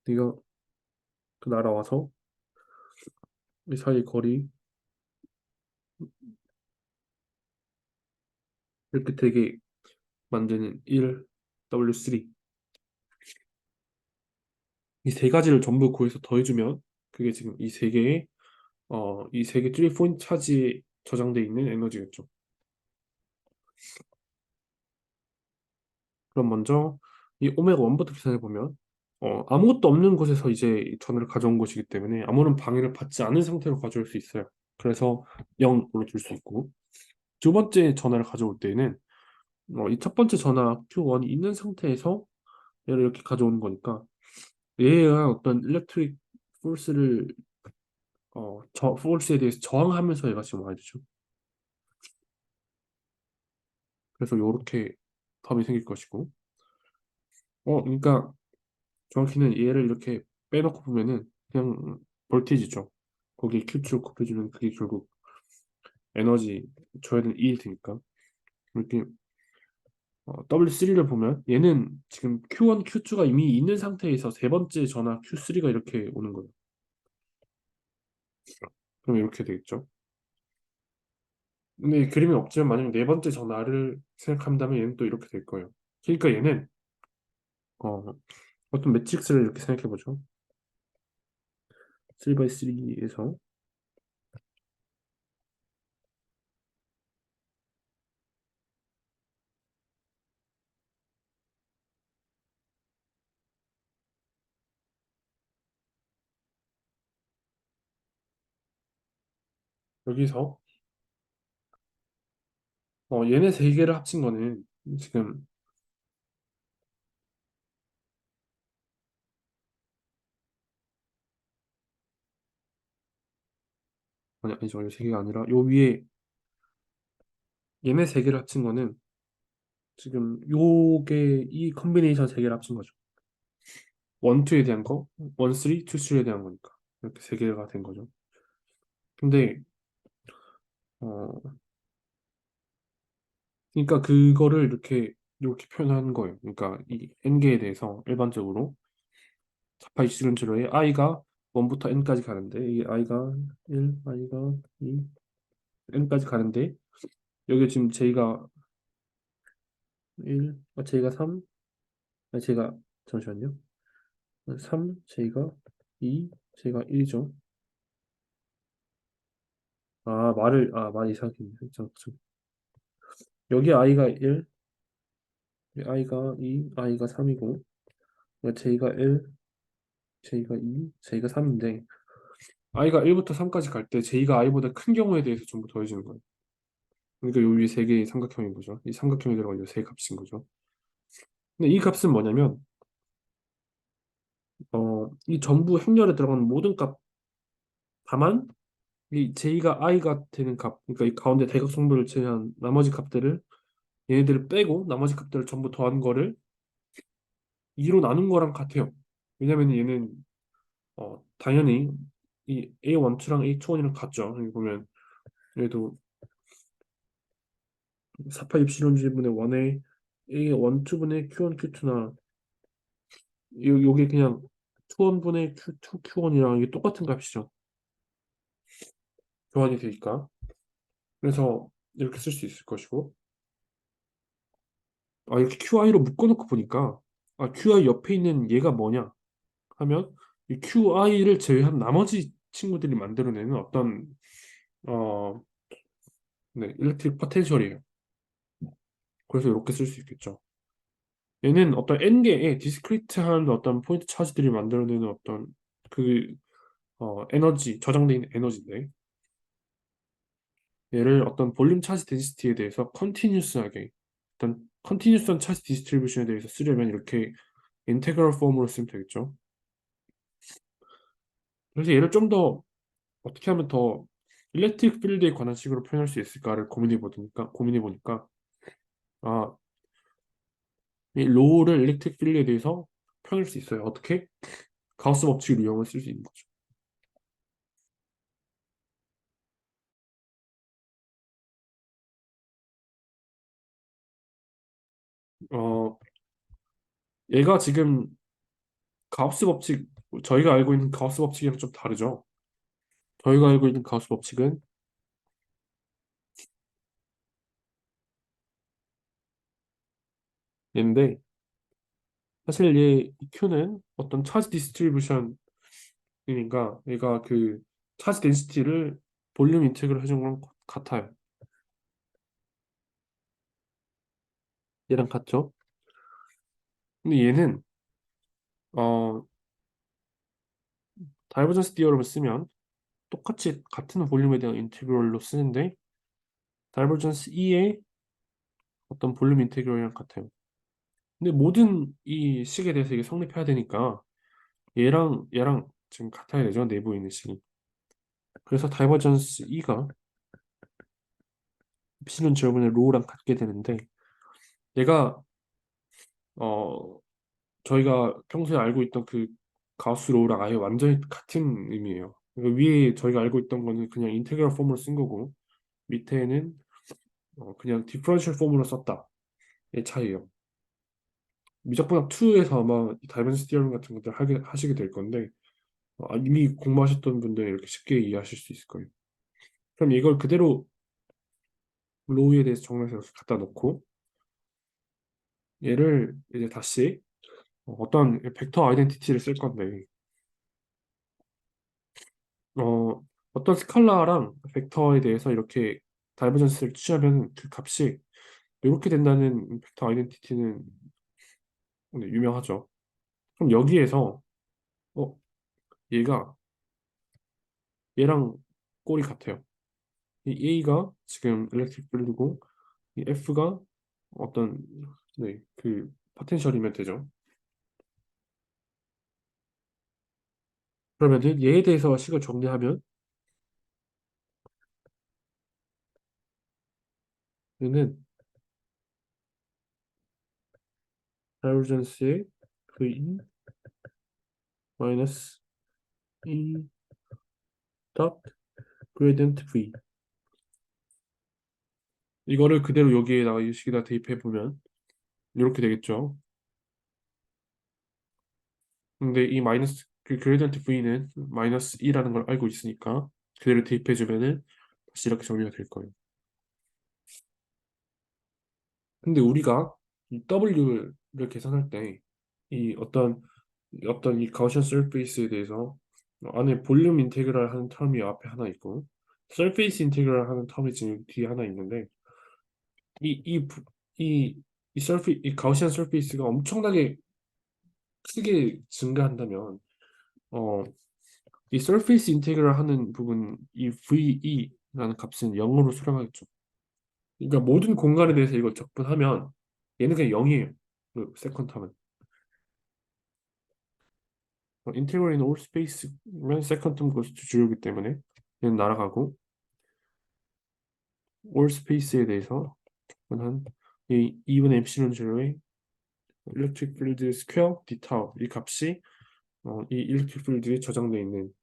네가 그 날아와서 이 사이의 거리 이렇게 되게 만드는 1, W3 이 세 가지를 전부 구해서 더해주면 그게 지금 이 세 개 트리 포인트 차지에 저장돼 있는 에너지겠죠. 그럼 먼저 이 오메가 1부터 계산해 보면 아무것도 없는 곳에서 이제 이 전원을 가져온 것이기 때문에 아무런 방해를 받지 않은 상태로 가져올 수 있어요. 그래서 0으로 둘 수 있고 두 번째 전화를 가져올 때에는 이 첫 번째 전화 Q1이 있는 상태에서 얘를 이렇게 가져오는 거니까 얘가 어떤 일렉트릭 포스를 포스에 대해서 저항하면서 얘가 지금 와야 되죠. 그래서 이렇게 텀이 생길 것이고 그러니까 정확히는 얘를 이렇게 빼놓고 보면은 그냥 볼테이지죠. 거기에 Q2를 곱해주면 그게 결국 에너지 줘야 되는 E일 테니까 이렇게 W3를 보면 얘는 지금 Q1, Q2가 이미 있는 상태에서 세 번째 전화 Q3가 이렇게 오는 거예요. 그럼 이렇게 되겠죠. 근데 이 그림이 없지만 만약 네 번째 전화를 생각한다면 얘는 또 이렇게 될 거예요. 그러니까 얘는 어, 어떤 매트릭스를 이렇게 생각해 보죠. 3x3에서 여기서 얘네 세 개를 합친 거는 지금 아니죠. 이 세 개가 아니라 요 위에 얘네 세 개를 합친 거는 지금 요게 이 컨비네이션 세 개를 합친 거죠. 원, 투에 대한 거, 원, 쓰리, 투, 쓰리에 대한 거니까 이렇게 세 개가 된 거죠. 근데 어 그러니까 그거를 이렇게 표현하는 거예요. 그러니까 이 n개에 대해서 일반적으로 자파이 실론제로에 i가 1부터 n까지 가는데 이 i가 1, i가 2, n까지 가는데 여기 지금 j가 1, j가 3, j가 잠시만요. 3, j가 2, j가 1이죠. 말 이상하게 했네. 여기 i가 1, i가 2, i가 3이고 j가 1, j가 2, j가 3인데 i가 1부터 3까지 갈 때 j가 i보다 큰 경우에 대해서 전부 더해지는 거예요. 그러니까 요 위에 세 개의 삼각형인 거죠. 이 삼각형에 들어간 요 세 값인 거죠. 근데 이 값은 뭐냐면 이 전부 행렬에 들어가는 모든 값 다만 이 j가 i가 되는 값, 그러니까 이 가운데 대각성분을 제외한 나머지 값들을 얘네들을 빼고 나머지 값들을 전부 더한 거를 2로 나눈 거랑 같아요. 왜냐면 얘는 당연히 이 A12랑 A21이랑 같죠. 여기 보면 얘도 48 입실론지분의 1에 A12분의 Q1, Q2나 요게 그냥 2원분의 Q2, Q1이랑 이게 똑같은 값이죠. 교환이 되니까. 그래서 이렇게 쓸 수 있을 것이고 이렇게 QI로 묶어놓고 보니까 QI 옆에 있는 얘가 뭐냐 하면 이 QI를 제외한 나머지 친구들이 만들어내는 어떤 어, 네, 일렉트릭 포텐셜이에요. 그래서 이렇게 쓸 수 있겠죠. 얘는 어떤 n개의 디스크리트한 어떤 포인트 차지들이 만들어내는 어떤 그 에너지, 저장돼 있는 에너지인데 얘를 어떤 볼륨 차지 덴시티에 대해서 컨티뉴스하게 어떤 컨티뉴스한 차지 디스트리뷰션에 대해서 쓰려면 이렇게 인테그럴 폼으로 쓰면 되겠죠. 그래서 얘를 좀 더 어떻게 하면 더 일렉트릭 필드에 관한 식으로 표현할 수 있을까를 고민해 보니까 아, 이 로를 일렉트릭 필드에 대해서 표현할 수 있어요. 어떻게? 가우스 법칙을 이용해 쓸 수 있는 거죠. 어, 얘가 지금 가우스 법칙, 저희가 알고 있는 가우스 법칙이랑 좀 다르죠. 저희가 알고 있는 가우스 법칙은 얘인데 사실 이 Q는 어떤 차지 디스트리뷰션이니까 얘가 그 차지 덴시티를 볼륨 인테그럴 해준 거랑 같아요. 얘랑 같죠? 근데 얘는 어 다이버전스 디어럼을 쓰면 똑같이 같은 볼륨에 대한 인테그럴로 쓰는데 다이버전스 E의 어떤 볼륨 인테그럴이랑 같아요. 근데 모든 이 식에 대해서 이게 성립해야 되니까 얘랑 지금 같아야 되죠. 내부에 있는 식이. 그래서 다이버전스 E가 엡실론 제곱분의 로우랑 같게 되는데 얘가 어 저희가 평소에 알고 있던 그 가우스 로우랑 아예 완전히 같은 의미예요. 그러니까 위에 저희가 알고 있던 거는 그냥 인테그럴 폼으로 쓴 거고 밑에는 그냥 디퍼런셜 폼으로 썼다의 차이예요. 미적분학 2에서 아마 이 다이버전스 디어럼 같은 것들 하시게 될 건데 이미 공부하셨던 분들은 이렇게 쉽게 이해하실 수 있을 거예요. 그럼 이걸 그대로 로우에 대해서 정리해서 이렇게 갖다 놓고 얘를 이제 다시 어떤 벡터 아이덴티티를 쓸 건데 어, 어떤 스칼라랑 벡터에 대해서 이렇게 다이버전스를 취하면 그 값이 이렇게 된다는 벡터 아이덴티티는 네, 유명하죠. 그럼 여기에서 어, 얘가 얘랑 꼴이 같아요. 이 A가 지금 일렉트릭 필드고 이 F가 어떤 네, 그 포텐셜이면 되죠. 그러면은 얘에 대해서 식을 정리하면 얘는 다이버전스의 V 마이너스 E 닷 그레디언트 V 이거를 그대로 여기에다가 이 식에다 대입해 보면 이렇게 되겠죠. 근데 이 마이너스 그 그레디언트 V는 마이너스 2라는 걸 알고 있으니까 그대로 대입해 주면은 다시 이렇게 정리가 될 거예요. 근데 우리가 이 W를 계산할 때 이 어떤 이 가우시안 서페이스에 대해서 안에 볼륨 인테그랄 하는 텀이 앞에 하나 있고 서페이스 인테그랄 하는 텀이 지금 뒤에 하나 있는데 이 이 이 가우시안 서페이스가 엄청나게 크게 증가한다면 어, 이 서페이스 인테그럴 하는 부분 이 VE라는 값은 0으로 수렴하겠죠. 그러니까 모든 공간에 대해서 이걸 적분하면 얘는 그냥 0이에요. 그 세컨 텀은. 인테그럴 in all space면 세컨 텀 고스 to 제로이기 때문에 얘는 날아가고 all space에 대해서 적분한 이 2분의 엡실론 제로의 일렉트릭 필드 스퀘어 d 타우 이 값이 이 일렉트릭 필드에 저장되어 있는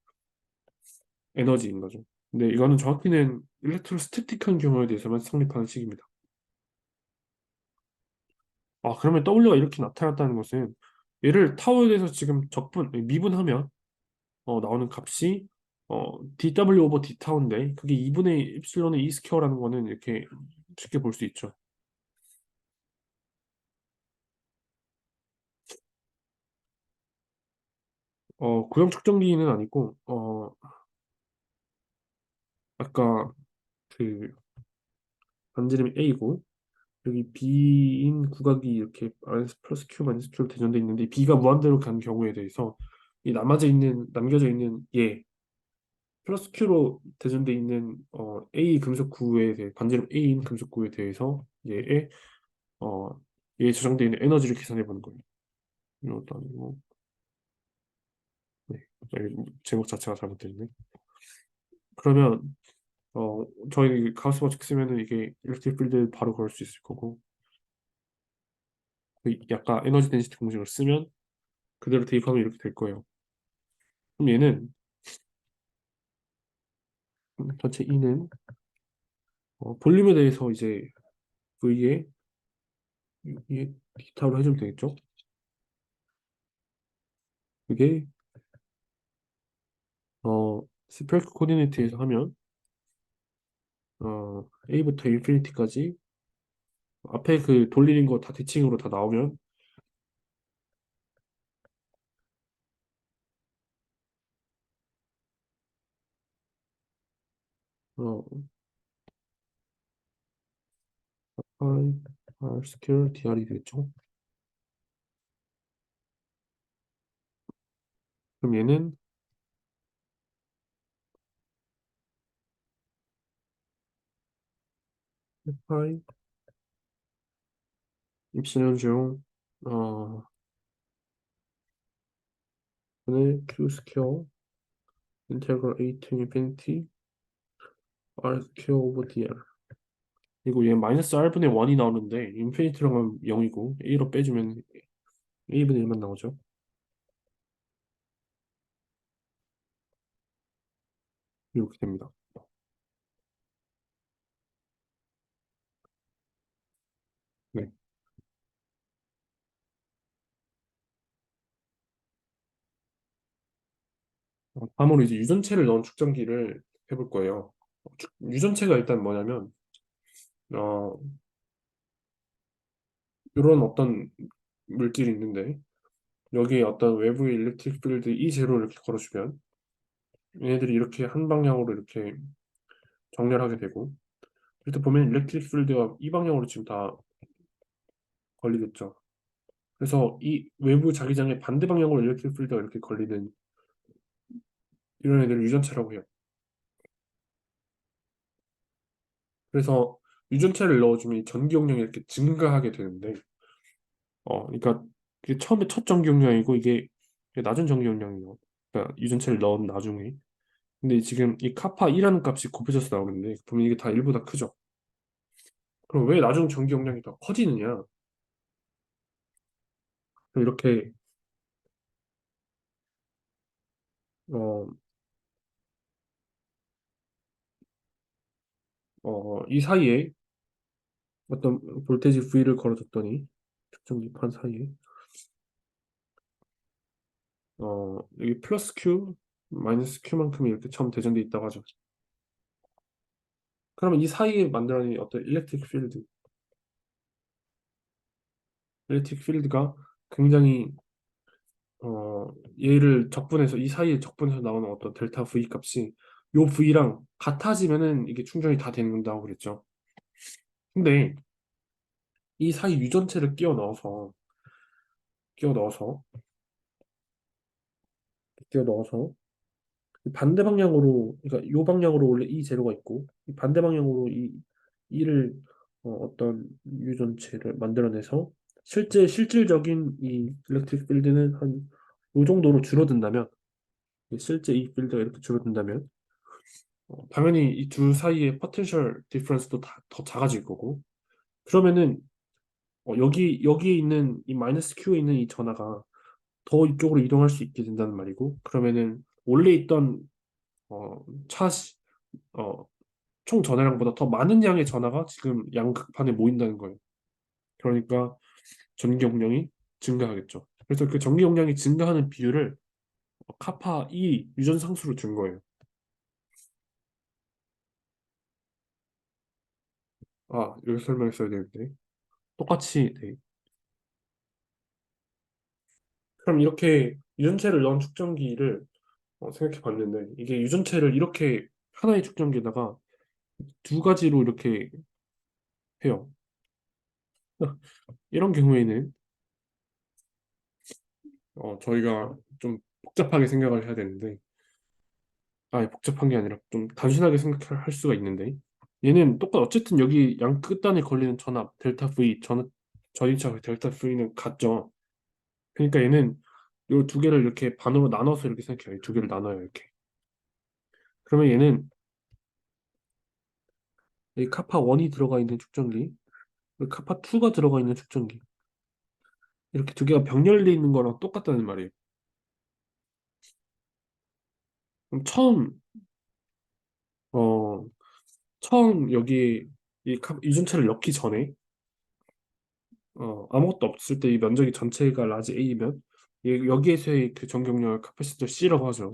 에너지인 거죠. 근데 이거는 정확히는 일렉트로스태틱한 경우에 대해서만 성립하는 식입니다. 그러면 W가 이렇게 나타났다는 것은 얘를 타워에 대해서 지금 미분하면 나오는 값이 dw 오버 d 타워인데 그게 2분의 엡실론의 E 스퀘어라는 거는 이렇게 쉽게 볼 수 있죠. 구형 측정기는 아니고, 아까 그 반지름이 A고, 여기 B인 구각이 이렇게 마이너스 플러스 Q 마이너스 Q로 대전돼 있는데, B가 무한대로 간 경우에 대해서 이 남겨져 있는 얘, 플러스 Q로 대전돼 있는 A 금속구에 대해 반지름 A인 금속구에 대해서 어, 얘에 저장되어 있는 에너지를 계산해 보는 거예요. 이것도 아니고, 네. 여기 제목 자체가 잘못됐네. 그러면 저희 가우스 법칙 쓰면은 이게 일렉트릭 필드 바로 그럴 수 있을 거고, 그 약간 에너지 덴시티 공식을 쓰면 그대로 대입하면 이렇게 될 거예요. 그럼 얘는 전체 E는 볼륨에 대해서 이제 V에 이 디타로 해주면 되겠죠? 그게 스페리컬 코디네이트에서 하면 A부터 인피니티까지 앞에 그 돌리는 거 다 대칭으로 다 나오면 어, I R 스퀘어 DR이 되겠죠? 그럼 얘는 파이 입실현 중 분의 Q 스퀘어 인테그럴 A to 인피니티 R 스퀘어 오버 DR. 그리고 얘 마이너스 R분의 1이 나오는데 인피니티로 가면 0이고 A로 빼주면 A분의 1만 나오죠. 이렇게 됩니다. 네. 다음으로 이제 유전체를 넣은 측정기를 해볼 거예요. 유전체가 일단 뭐냐면 어, 이런 어떤 물질이 있는데 여기에 어떤 외부의 일렉트릭 필드 E0를 이렇게 걸어주면 얘네들이 이렇게 한 방향으로 이렇게 정렬하게 되고 일단 보면 일렉트릭 필드가 이 방향으로 지금 다 걸리겠죠. 그래서 이 외부 자기장의 반대 방향으로 일렉트릭 필드가 이렇게 걸리는 이런 애들을 유전체라고 해요. 그래서 유전체를 넣어주면 이 전기 용량이 이렇게 증가하게 되는데 그러니까 그게 처음에 첫 전기 용량이고 이게 낮은 전기 용량이에요. 그러니까 유전체를 넣은 나중에. 근데 지금 이 카파 2라는 값이 곱해져서 나오는데 보면 이게 다 일보다 크죠. 그럼 왜 나중 전기 용량이 더 커지느냐? 그럼 이렇게 어, 이 사이에 어떤 볼테이지 V를 걸어줬더니 측정기판 사이에 여기 플러스 Q, 마이너스 Q만큼이 이렇게 처음 대전돼 있다고 하죠. 그러면 이 사이에 만들어낸 어떤 일렉트릭 필드가 굉장히 얘를 적분해서 이 사이에 적분해서 나오는 어떤 델타 V 값이 요 V랑 같아지면은 이게 충전이 다 된다고 그랬죠. 근데 이 사이 유전체를 끼워 넣어서 끼워 넣어서 이 반대 방향으로 그러니까 요 방향으로 원래 이 제로가 있고 이 반대 방향으로 이 이를 어떤 유전체를 만들어내서 실질적인 이 일렉트릭 필드는 한 요 정도로 줄어든다면 실제 이 필드가 이렇게 줄어든다면 당연히 이 둘 사이의 포텐셜 디퍼런스도 다 더 작아질 거고 그러면은 여기에 있는 이 마이너스 Q에 있는 이 전하가 더 이쪽으로 이동할 수 있게 된다는 말이고 그러면은 원래 있던 어, 차 어, 총 전해량보다 더 많은 양의 전하가 지금 양극판에 모인다는 거예요. 그러니까 전기 용량이 증가하겠죠. 그래서 그 전기 용량이 증가하는 비율을 카파 2 유전 상수로 준 거예요. 아, 여기 설명했어야 되는데. 똑같이, 네. 그럼 이렇게 유전체를 넣은 축전기를 생각해 봤는데 이게 유전체를 이렇게 하나의 축전기에다가 두 가지로 이렇게 해요. 이런 경우에는 저희가 좀 복잡하게 생각을 해야 되는데 복잡한 게 아니라 좀 단순하게 생각할 수가 있는데 얘는 어쨌든 여기 양 끝단에 걸리는 전압 델타 V 전이차 델타 V는 같죠. 그러니까 얘는 이 두 개를 이렇게 반으로 나눠서 이렇게 생각해요. 이 두 개를 나눠요 이렇게. 그러면 얘는 이 카파 1이 들어가 있는 축전기, 그리고 카파 2가 들어가 있는 축전기 이렇게 두 개가 병렬되어 있는 거랑 똑같다는 말이에요. 그럼 어, 처음 여기 유전체를 넣기 전에 아무것도 없을 때 이 면적이 전체가 라지 A면 여기에서의 그 전경련을 카패시터 C라고 하죠.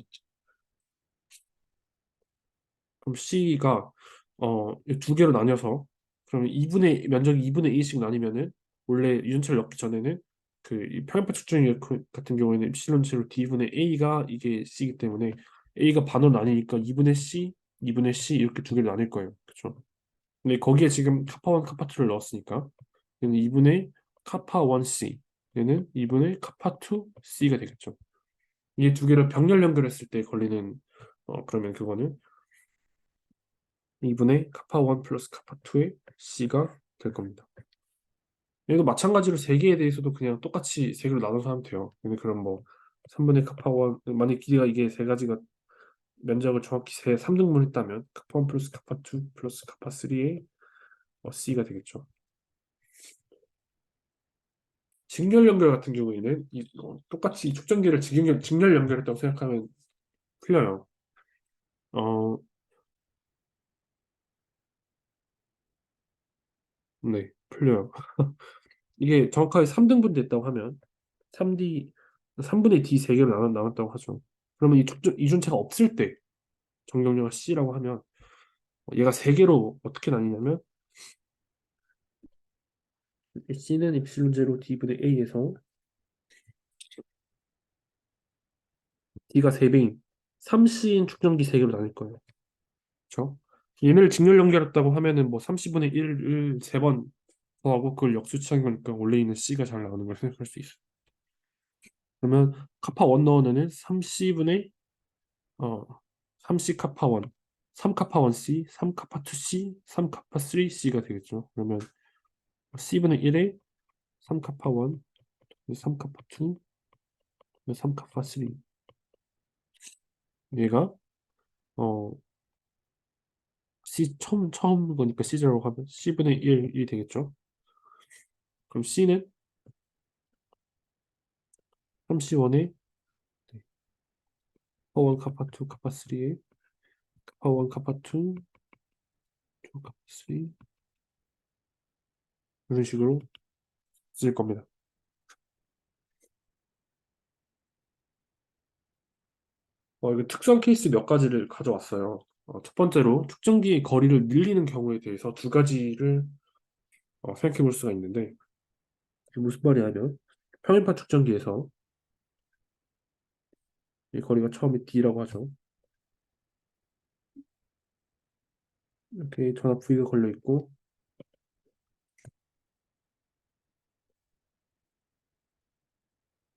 그럼 C가 이두 개로 나뉘어서 그럼 면적이 2분의 2씩 나뉘면은 원래 유전체를 넣기 전에는 그이 평행파 측정기 같은 경우에는 epsilon0 D분의 A가 이게 C이기 때문에 A가 반으로 나뉘니까 2분의 C, 2분의 C 이렇게 두 개를 나뉠 거예요. 그렇죠? 근데 거기에 지금 카파 1, 카파 2를 넣었으니까 얘는 2분의 카파 1C 얘는 2분의 카파 2C가 되겠죠. 이 두 개를 병렬 연결했을 때 걸리는 그러면 그거는 2분의 카파 1 플러스 카파 2의 C가 될 겁니다. 얘도 마찬가지로 세 개에 대해서도 그냥 똑같이 세 개로 나눠서 하면 돼요. 근데 그럼 뭐 3분의 카파 1 만약 길이가 이게 세 가지가 면적을 정확히 3등분 했다면 카파 1 플러스 카파 2 플러스 카파 3의 C가 되겠죠. 직렬 연결 같은 경우에는 똑같이 축전기를 직렬 연결했다고 생각하면 풀려요. 어, 네, 풀려요. 이게 정확하게 3등분 됐다고 하면 3D 3분의 D 3개로 나눴다고 하죠. 그러면 이중체가 없을 때 정경련가 C라고 하면 얘가 3개로 어떻게 나뉘냐면 C는 입실론 제로 D분의 A에서 D가 3배인 3C인 축전기 3개로 나뉠 거예요. 그렇죠? 얘네를 직렬 연결했다고 하면은 뭐 30분의 1을 3번 더하고 그걸 역수치한 거니까 원래 있는 C가 잘 나오는 걸 생각할 수 있어요. 그러면 카파 1 넣으면은 3C분의 어 3C 카파 1, 3카파 1C, 3카파 2C, 3카파 3C가 되겠죠. 그러면 C분의 1에 3카파 1, 3카파 2, 3카파 3 얘가 어 C 처음 거니까 C라고 하면 C분의 1이 되겠죠. 그럼 C는 3C1에 카파 1, 카파 2, 카파 3에 카파 1, 카파 2, 2, 카파 3 이런 식으로 쓸 겁니다. 이거 특수한 케이스 몇 가지를 가져왔어요. 첫 번째로 측정기의 거리를 늘리는 경우에 대해서 두 가지를 생각해 볼 수가 있는데 이게 무슨 말이냐면 평행판 측정기에서 이 거리가 처음에 D라고 하죠. 이렇게 전압 V가 걸려 있고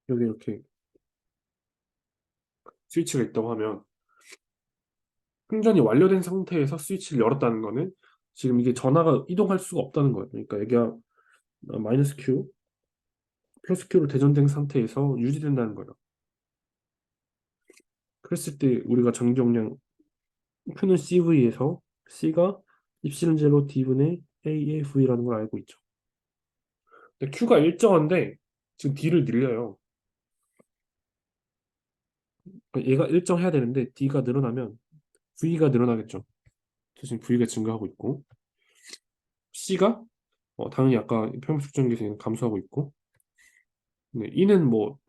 여기 이렇게 스위치가 있다고 하면 충전이 완료된 상태에서 스위치를 열었다는 거는 지금 이게 전화가 이동할 수가 없다는 거예요. 그러니까 여기가 마이너스 Q, 플러스 Q로 대전된 상태에서 유지된다는 거예요. 그랬을 때 우리가 전기용량 Q는 CV에서 C가 입실은 제로 D분의 AFV라는 걸 알고 있죠. 근데 Q가 일정한데 지금 D를 늘려요. 그러니까 얘가 일정해야 되는데 D가 늘어나면 V가 늘어나겠죠. 지금 V가 증가하고 있고 C가 당연히 아까 평면측정기에서 감소하고 있고 네, E는 뭐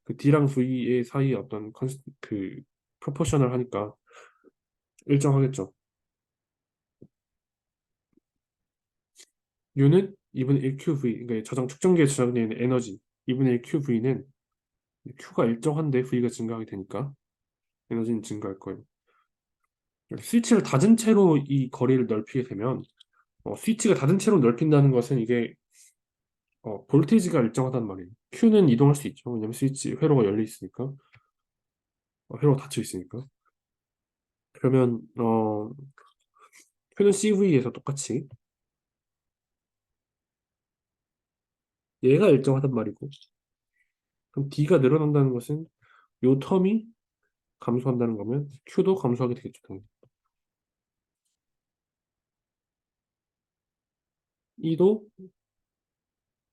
그 D랑 V의 사이에 어떤 그 프로포셔널 하니까 일정하겠죠. U는 2분의 1 QV 그러니까 저장 측정기에 저장되어 있는 에너지 2분의 1 QV는 Q가 일정한데 V가 증가하게 되니까 에너지는 증가할 거예요. 스위치를 닫은 채로 이 거리를 넓히게 되면 스위치가 닫은 채로 넓힌다는 것은 이게 볼테이지가 일정하단 말이에요. Q는 이동할 수 있죠. 왜냐면 스위치 회로가 열려 있으니까 회로가 닫혀 있으니까. 그러면 Q는 CV에서 똑같이 얘가 일정하단 말이고 그럼 D가 늘어난다는 것은 요 텀이 감소한다는 거면 Q도 감소하게 되겠죠. 당연히. E도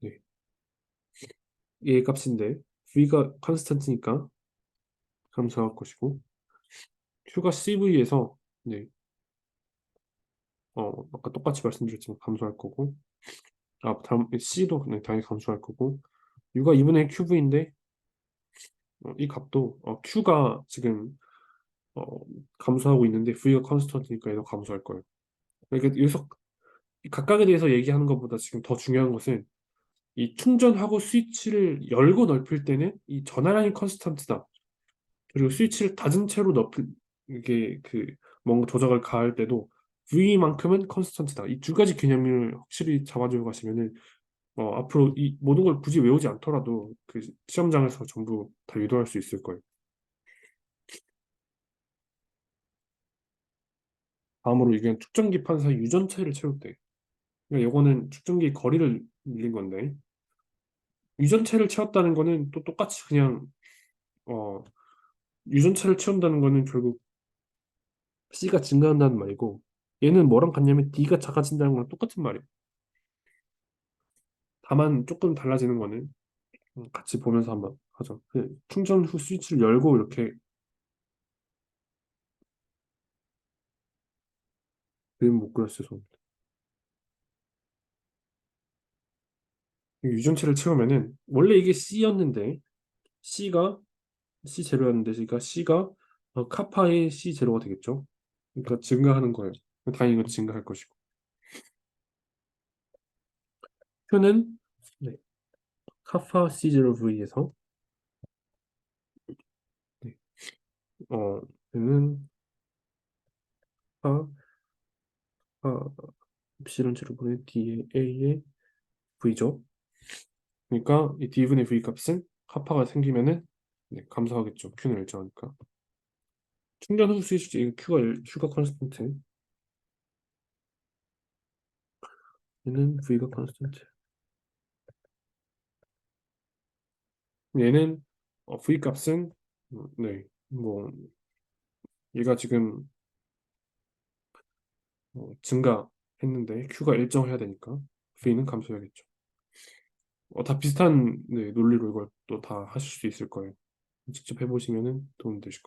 네, 얘 값인데 V가 컨스턴트니까 감소할 것이고 Q가 CV에서 네, 아까 똑같이 말씀드렸지만 감소할 거고 다음 C도 네, 당연히 감소할 거고 U가 2분의 QV인데 이 값도 Q가 지금 어, 감소하고 있는데 V가 컨스턴트니까 얘도 감소할 거예요. 그러니까 여기서 각각에 대해서 얘기하는 것보다 지금 더 중요한 것은 이 충전하고 스위치를 열고 넓힐 때는 이 전화량이 컨스턴트다. 그리고 스위치를 닫은 채로 넓힐 이게 그 뭔가 조작을 가할 때도 V만큼은 컨스턴트다. 이 두 가지 개념을 확실히 잡아주고 가시면은 앞으로 이 모든 걸 굳이 외우지 않더라도 그 시험장에서 전부 다 유도할 수 있을 거예요. 다음으로 이게 측정기 판사 유전체를 채울 때. 그러니까 요거는 측정기 거리를 밀린 건데 유전체를 채웠다는 거는 또 똑같이 그냥 어, 유전체를 채운다는 거는 결국 C가 증가한다는 말이고 얘는 뭐랑 같냐면 D가 작아진다는 거랑 똑같은 말이에요. 다만 조금 달라지는 거는 같이 보면서 한번 하죠. 충전 후 스위치를 열고 이렇게 그림 못 그렸어요. 유전체를 채우면은 원래 이게 C였는데 C가 C 제로였는데 C가 카파의 C 제로가 되겠죠. 그러니까 증가하는 거예요. 당연히 이거 증가할 것이고 표는 네, 카파 C 제로 V에서 네, 얘는 파 C는 제로분의 D의 A의 V죠. 그러니까 이 D분의 V 값은 카파가 생기면은 네, 감소하겠죠. Q는 일정하니까. 충전 후 스위치 Q가 컨스턴트. 얘는 V가 컨스턴트. 얘는 V 값은 네, 뭐 얘가 지금 증가했는데 Q가 일정해야 되니까 V는 감소해야겠죠. 다 비슷한 네, 논리로 이걸 또 다 하실 수 있을 거예요. 직접 해보시면은 도움 되실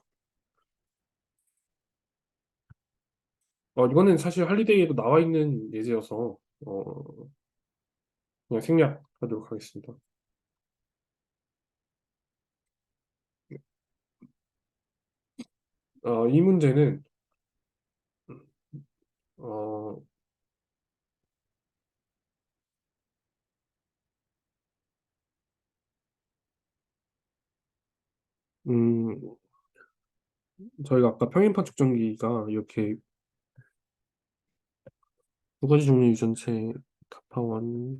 거예요. 이거는 사실 할리데이에도 나와 있는 예제여서 그냥 생략하도록 하겠습니다. 이 문제는 어, 음, 저희가 아까 평행판 측정기가 이렇게 두 가지 종류 유전체 kappa1,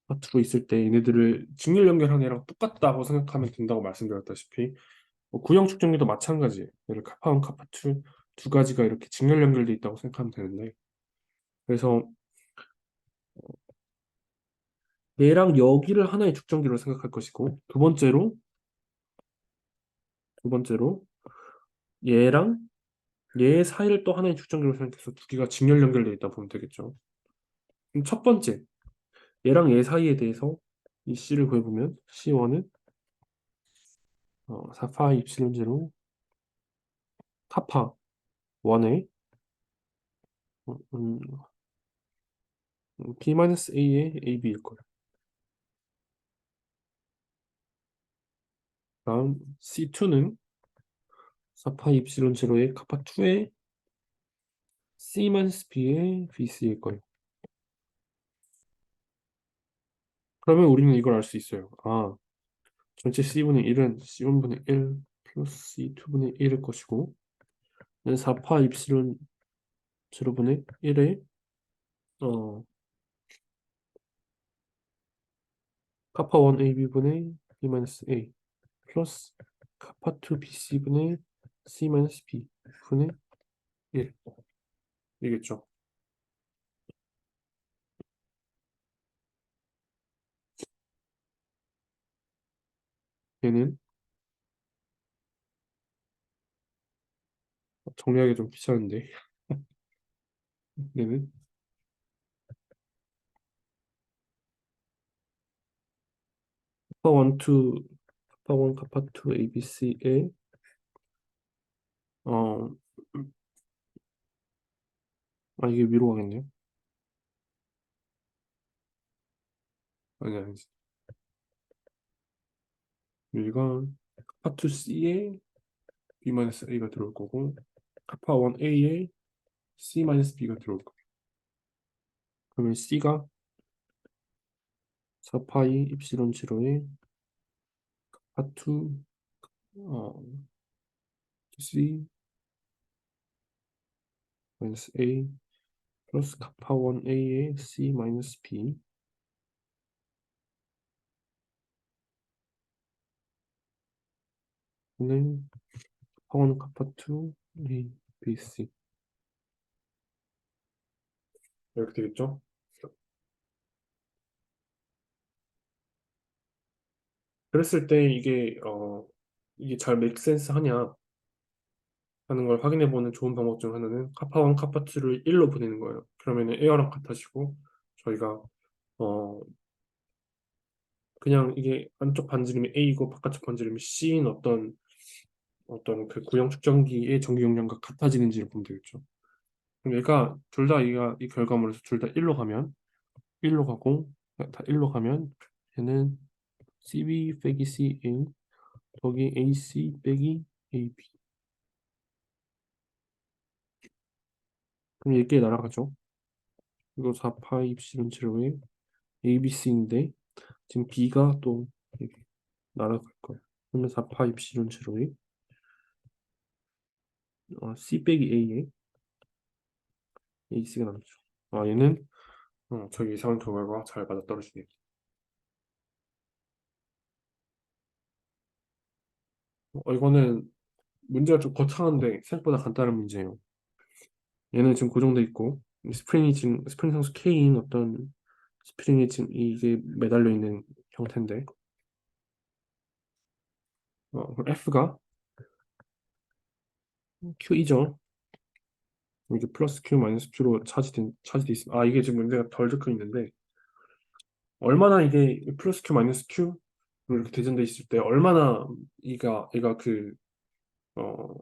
kappa2로 있을 때 얘네들을 직렬 연결한 애랑 똑같다고 생각하면 된다고 말씀드렸다시피 구형 측정기도 마찬가지예요. 얘를 kappa1, kappa2 두 가지가 이렇게 직렬 연결돼 있다고 생각하면 되는데 그래서 얘랑 여기를 하나의 측정기로 생각할 것이고 두 번째로 얘랑 얘 사이를 또 하나의 측정기로 생각해서 두 개가 직렬 연결돼 있다 보면 되겠죠. 그럼 첫 번째 얘랑 얘 사이에 대해서 이 C를 구해보면 C1은 4파 입실론 제로 카파 1에 P-A의 AB일 거예요. 다음 C2는 4파 입실론 제로의 카파 2의 C-B의 BC일 거예요. 그러면 우리는 이걸 알 수 있어요. 아, 전체 C분의 1은 C1분의 1 플러스 C2분의 1일 것이고, 4파 입실은 제로분의 1에 어, 카파 1 AB분의 B-A 플러스 카파 2 BC분의 C-B분의 1 이겠죠. 얘는 정리하기 좀 귀찮은데 얘는 카파 1, 2, 카파 1, 카파 2 ABC에 어, 아 이게 위로 가겠네요. 아니 아니지. 여기가 카파 2 C에 B-A가 들어올 거고 카파 1 A에 C-B가 들어올 거고 그러면 C가 4파이 입실론 제로에 카파 2 C 마이너스 A 플러스 카파 1A에 C 마이너스 B는 카파 1 카파 2 A B C 이렇게 되겠죠? 그랬을 때 이게 잘 make sense 하냐 하는 걸 확인해 보는 좋은 방법 중 하나는 카파 1 카파 2를 1로 보내는 거예요. 그러면은 에어랑 같아지고 저희가 어 그냥 이게 안쪽 반지름이 A이고 바깥쪽 반지름이 C인 어떤 그 구형 측정기의 전기 용량과 같아지는지를 보면 되겠죠. 그럼 얘가 둘 다 얘가 이 결과물에서 둘 다 1로 가면 1로 가고 다 1로 가면 얘는 CB 빼기 CA 더하기 AC 빼기 AB 그럼 이렇게 날아가죠. 이거 4파이 입실은 제로에 ABC인데 지금 B가 또 이렇게 날아갈 거예요. 그러면 4파이 입실은 제로에 C 빼기 A에 AC가 남죠. 아 얘는 저기 예상한 결과가 잘 맞아떨어지네요. 이거는 문제가 좀 거창한데 생각보다 간단한 문제예요. 얘는 지금 고정돼 있고 이 스프링이 지금 스프링 상수 K인 어떤 스프링이 지금 이게 매달려 있는 형태인데 그럼 F가 Q이죠. 이게 플러스 Q 마이너스 Q로 차지돼 있습니다. 아 이게 지금 문제가 덜 적혀 있는데 얼마나 이게 플러스 Q 마이너스 Q 이렇게 대전돼 있을 때 얼마나 얘가 그 어,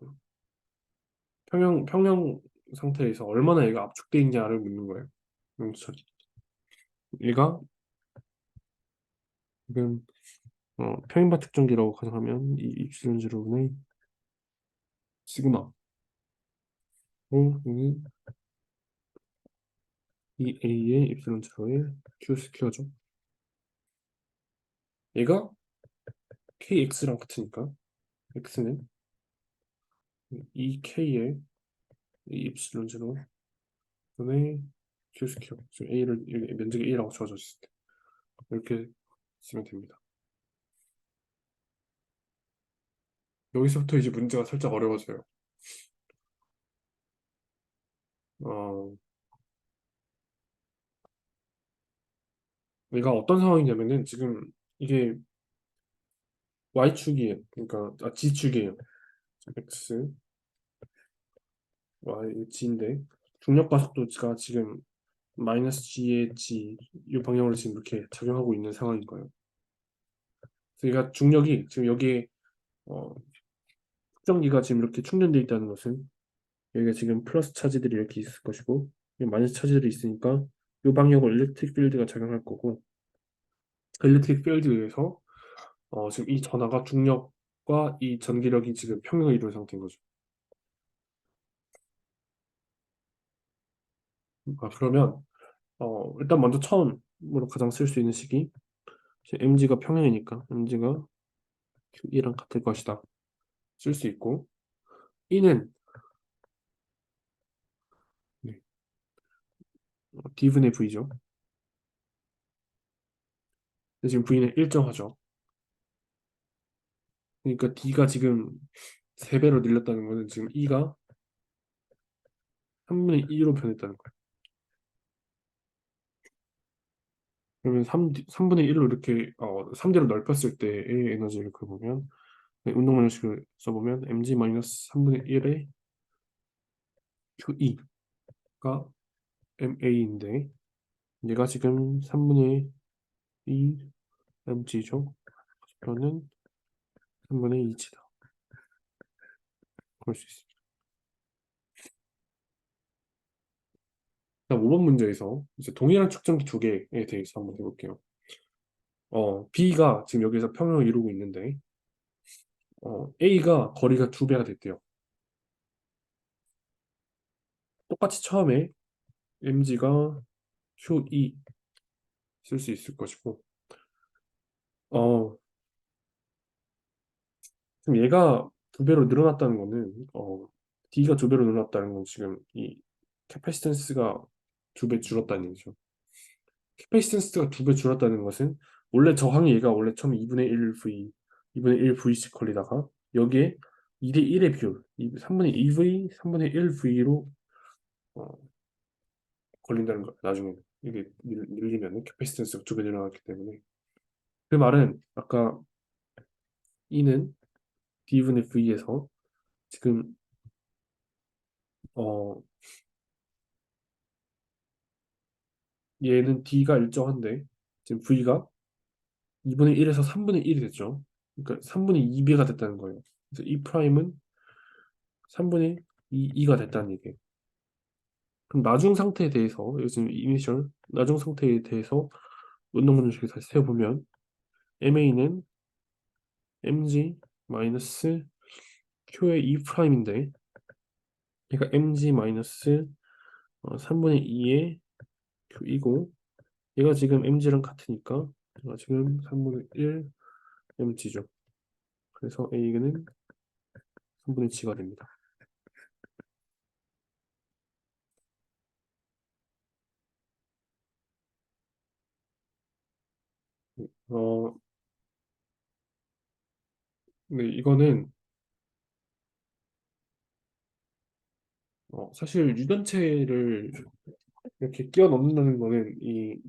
평형 상태에서 얼마나 얘가 압축돼 있냐를 묻는 거예요. 얘가 지금 평행반 특정기라고 가정하면 이 입실론 제로분의 시그마 여기 이 A의 입실론 제로의 Q 스퀘어죠. 얘가 KX랑 같으니까 X는 이 K의 이 입실론 제로 분의 Q 스퀘어 지금 A를 여기 면적이 A라고 주어져 있을 때 이렇게 쓰면 됩니다. 여기서부터 이제 문제가 살짝 어려워져요. 어, 얘가 어떤 상황이냐면은 지금 이게 Y축이에요. 그러니까 G축이에요. X, Y, G인데 중력과 속도가 지금 마이너스 G의 G 이 방향으로 지금 이렇게 작용하고 있는 상황인 거예요. 그러니까 중력이 지금 여기에 어, 특정기가 지금 이렇게 충전되어 있다는 것은 여기가 지금 플러스 차지들이 이렇게 있을 것이고 여기 마이너스 차지들이 있으니까 이 방향으로 일렉트릭 필드가 작용할 거고 그 일렉트릭 필드에 의해서 지금 이 전하가 중력과 이 전기력이 지금 평형을 이룬 상태인 거죠. 그러면 일단 먼저 처음으로 가장 쓸 수 있는 식이 mg가 평행이니까 mg가 qe랑 같을 것이다. 쓸 수 있고 e는 네, d분의 v죠. 근데 지금 v는 일정하죠. 그러니까 d가 지금 3배로 늘렸다는 거는 지금 e가 3분의 2로 변했다는 거예요. 그러면 3분의 1로 이렇게 3대로 넓혔을 때의 에너지를 그보면 운동 방식을 써보면 mg-3분의 1의 qe가 ma인데 얘가 지금 3분의 2 mg죠. 그러면 3분의 2g다. 그럴 수 있습니다. 다음 5번 문제에서 이제 동일한 측정기 두 개에 대해서 한번 해볼게요. B가 지금 여기서 평형을 이루고 있는데 A가 거리가 2배가 됐대요. 똑같이 처음에 mg가 qe 쓸 수 있을 것이고 어, 지금 얘가 2배로 늘어났다는 거는 D가 2배로 늘어났다는 건 지금 이 캐패시턴스가 2배 줄었다는 얘기죠. 캐패시턴스가 2배 줄었다는 것은 원래 저항이 얘가 원래 처음에 2분의 1 V, 2분의 1 V씩 걸리다가 여기에 2대 1의 비율, 3분의 2V, 3분의 1 V로 걸린다는 거예요. 나중에는 이게 밀리면 캐패시턴스가 2배 늘어났기 때문에 그 말은 아까 E는 D분의 V에서 지금 어 얘는 D가 일정한데 지금 V가 2분의 1에서 3분의 1이 됐죠. 그러니까 3분의 2배가 됐다는 거예요. 그래서 E 프라임은 3분의 2가 됐다는 얘기예요. 그럼 나중 상태에 대해서 요즘 이니셜 나중 상태에 대해서 운동 방식을 다시 세워보면 MA는 mg 마이너스 q의 E 프라임인데 얘가 mg 마이너스 3분의 2의 q이고 얘가 지금 mg랑 같으니까 얘가 지금 3분의 1 mg죠. 그래서 A는 3분의 g가 됩니다. 어, 네, 이거는 사실 유전체를 이렇게 끼워 넣는다는 거는 이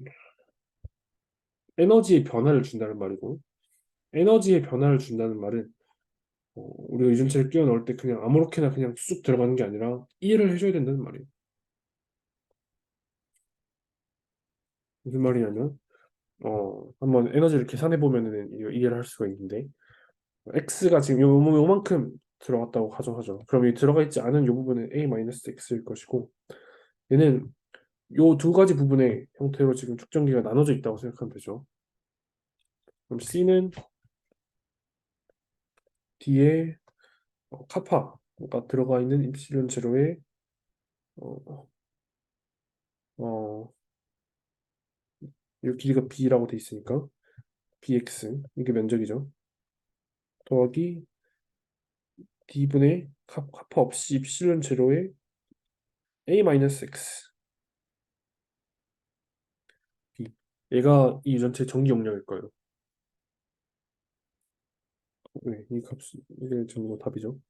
에너지의 변화를 준다는 말이고 에너지의 변화를 준다는 말은 우리가 유전체를 끼워 넣을 때 그냥 아무렇게나 그냥 쑥 들어가는 게 아니라 이해를 해줘야 된다는 말이에요. 무슨 말이냐면 한번 에너지를 계산해 보면은 이해를 할 수가 있는데 x가 지금 요만큼 들어갔다고 가정하죠. 그럼 이 들어가 있지 않은 요 부분은 a-x일 것이고 얘는 요 두 가지 부분의 형태로 지금 축전기가 나눠져 있다고 생각하면 되죠. 그럼 C는 D에 카파가 들어가 있는 입실론 제로의 어, 어, 이 길이가 B라고 돼 있으니까 BX 이게 면적이죠. 더하기 D분의 카파 없이 입실론 제로의 A-X B 얘가 이 유전체의 전기 용량일 거예요. 네, 이 값이 이게 전부 답이죠.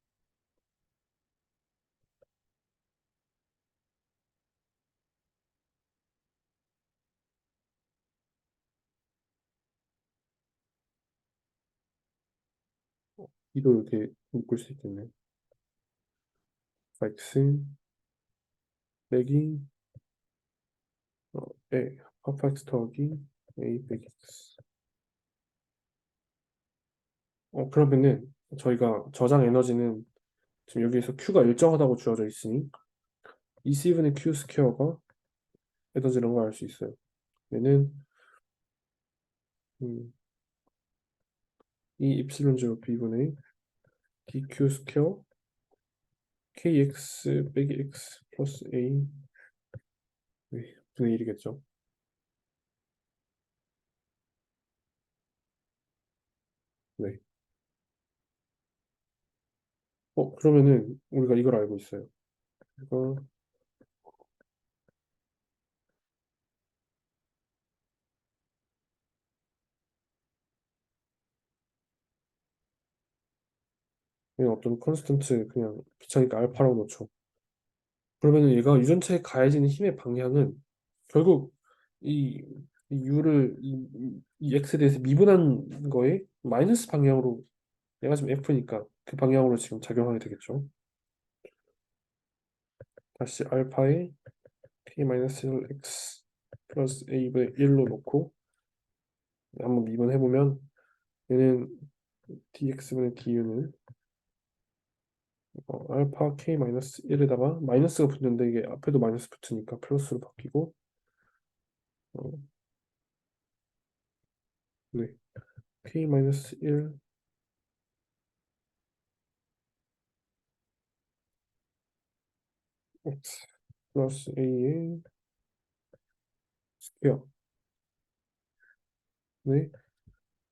B도 이렇게 묶을 수 있겠네. X 빼기 어, A 카파 X 더하기 A 빼기 X 그러면은 저희가 저장 에너지는 지금 여기에서 Q가 일정하다고 주어져 있으니 E7의 Q 스퀘어가 에너지라는 걸 알 수 있어요. 얘는 음, E 입실론 제로 B분의 DQ 스퀘어 KX 빼기 X 플러스 A 네, 분의 1이겠죠. 그러면은 우리가 이걸 알고 있어요. 이거 그냥 어떤 컨스턴트 그냥 귀찮으니까 알파라고 놓죠. 그러면은 얘가 유전체에 가해지는 힘의 방향은 결국 이, 이 U를 이 X에 대해서 미분한 거에 마이너스 방향으로 얘가 지금 F니까 그 방향으로 지금 작용하게 되겠죠. 다시 알파에 K-1X 플러스 A분의 1로 놓고 한번 미분해보면 얘는 dx분의 du는 알파 K-1에다가 마이너스가 붙는데 이게 앞에도 마이너스 붙으니까 플러스로 바뀌고 어, 네. K-1 X 플러스 A의 스퀘어 네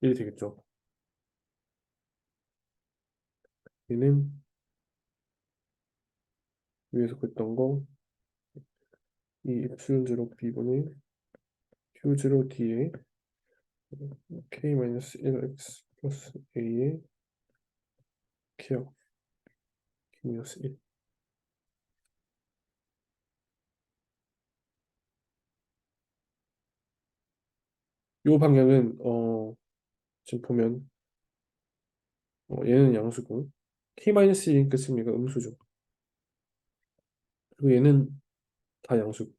1이 되겠죠. 얘는 위에서 그랬던 거 이 엡실론 제로 B분의 Q 제로 D의 K-1x 플러스 A의 케어 K-1 요 방향은 지금 보면 얘는 양수고 K-1인 끝은 얘가 음수죠. 그리고 얘는 다 양수.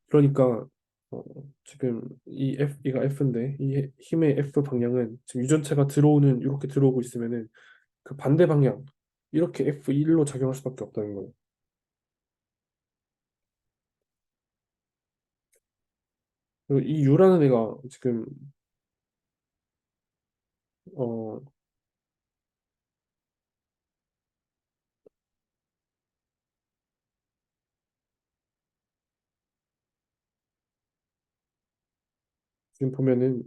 그러니까 어, 지금 이 얘가 F인데 이 힘의 F 방향은 지금 유전체가 들어오는 이렇게 들어오고 있으면은 그 반대 방향 이렇게 F1로 작용할 수밖에 없다는 거예요. 그리고 이 U라는 애가 지금 어, 지금 보면은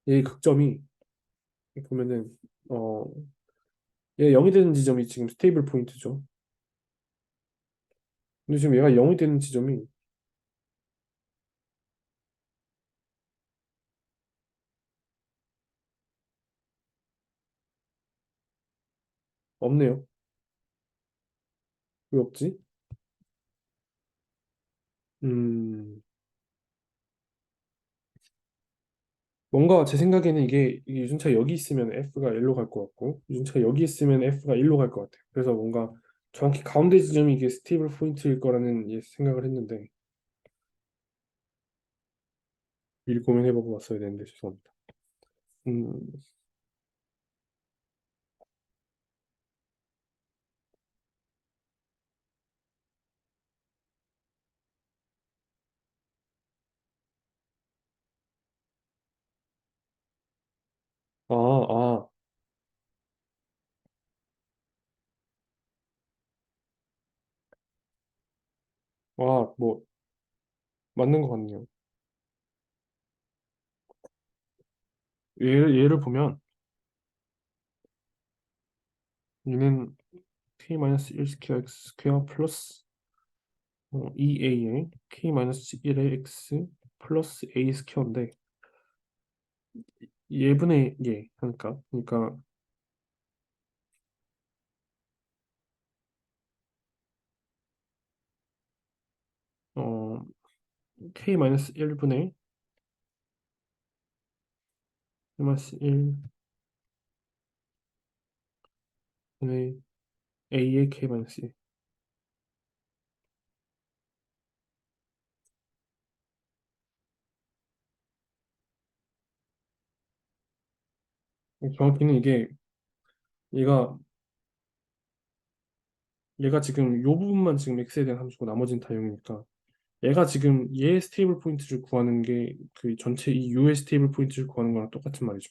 얘의 극점이 보면은 어, 얘가 0이 되는 지점이 지금 스테이블 포인트죠. 근데 지금 얘가 0이 되는 지점이 없네요. 왜 없지? 음, 뭔가 제 생각에는 이게 유전차가 여기 있으면 F가 1로 갈 것 같고 유전차가 여기 있으면 F가 1로 갈 것 같아요. 그래서 뭔가 정확히 가운데 지점이 이게 스테이블 포인트일 거라는 생각을 했는데 미리 고민해보고 왔어야 되는데 죄송합니다. 음, 아, 아, 뭐 맞는 것 같네요. 얘를 보면 얘는 K-1 스퀘어 X 스퀘어 플러스 2A에 K-1의 X 플러스 A 스퀘어인데 예분의 예 하니까 그러니까 어 K-1분의 K-1분의 A의 K-1 정확히는 이게 얘가 얘가 지금 요 부분만 지금 X에 대한 함수고 나머지는 다 0이니까 얘가 지금 얘의 스테이블 포인트를 구하는 게 그 전체 이 U의 스테이블 포인트를 구하는 거랑 똑같은 말이죠.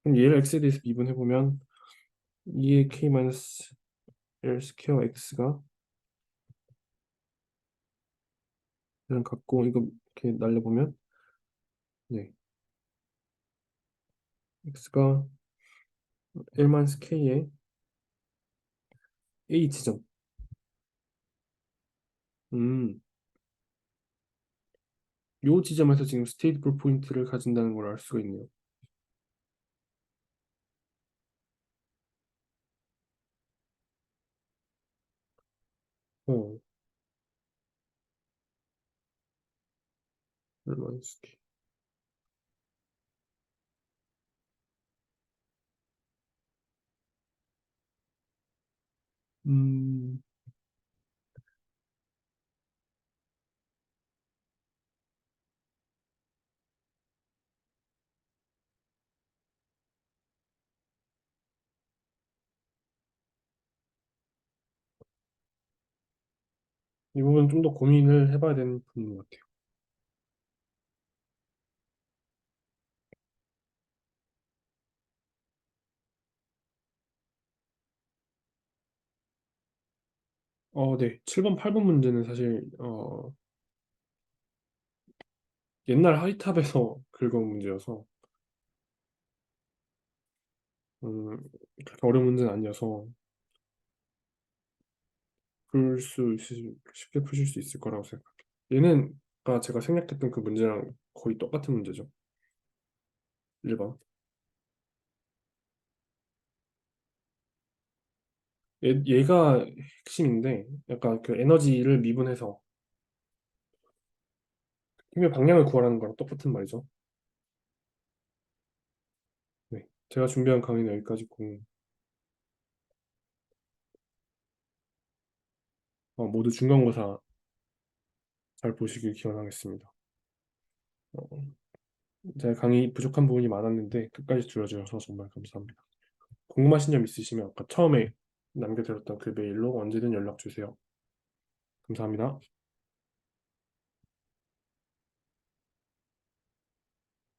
그럼 얘를 X에 대해서 미분해보면 2의 K-1 스퀘어 X가 그냥 같고 이거 이렇게 날려보면 네 x가 1-k의 a 지점. 음, 요 지점에서 지금 스테이트풀 포인트를 가진다는 걸 알 수가 있네요. 어, 1-k. 음, 이 부분 좀 더 고민을 해봐야 되는 부분인 것 같아요. 네. 7번, 8번 문제는 사실 옛날 하이탑에서 긁어온 문제여서 그렇게 어려운 문제는 아니어서 쉽게 푸실 수 있을 거라고 생각합니다. 얘는 아까 제가 생각했던 그 문제랑 거의 똑같은 문제죠. 1번. 얘가 핵심인데 약간 그 에너지를 미분해서 힘의 방향을 구하라는 거랑 똑같은 말이죠. 네. 제가 준비한 강의는 여기까지고 모두 중간고사 잘 보시길 기원하겠습니다. 어, 제가 강의 부족한 부분이 많았는데 끝까지 들어주셔서 정말 감사합니다. 궁금하신 점 있으시면 아까 처음에 남겨드렸던 그 메일로 언제든 연락 주세요. 감사합니다.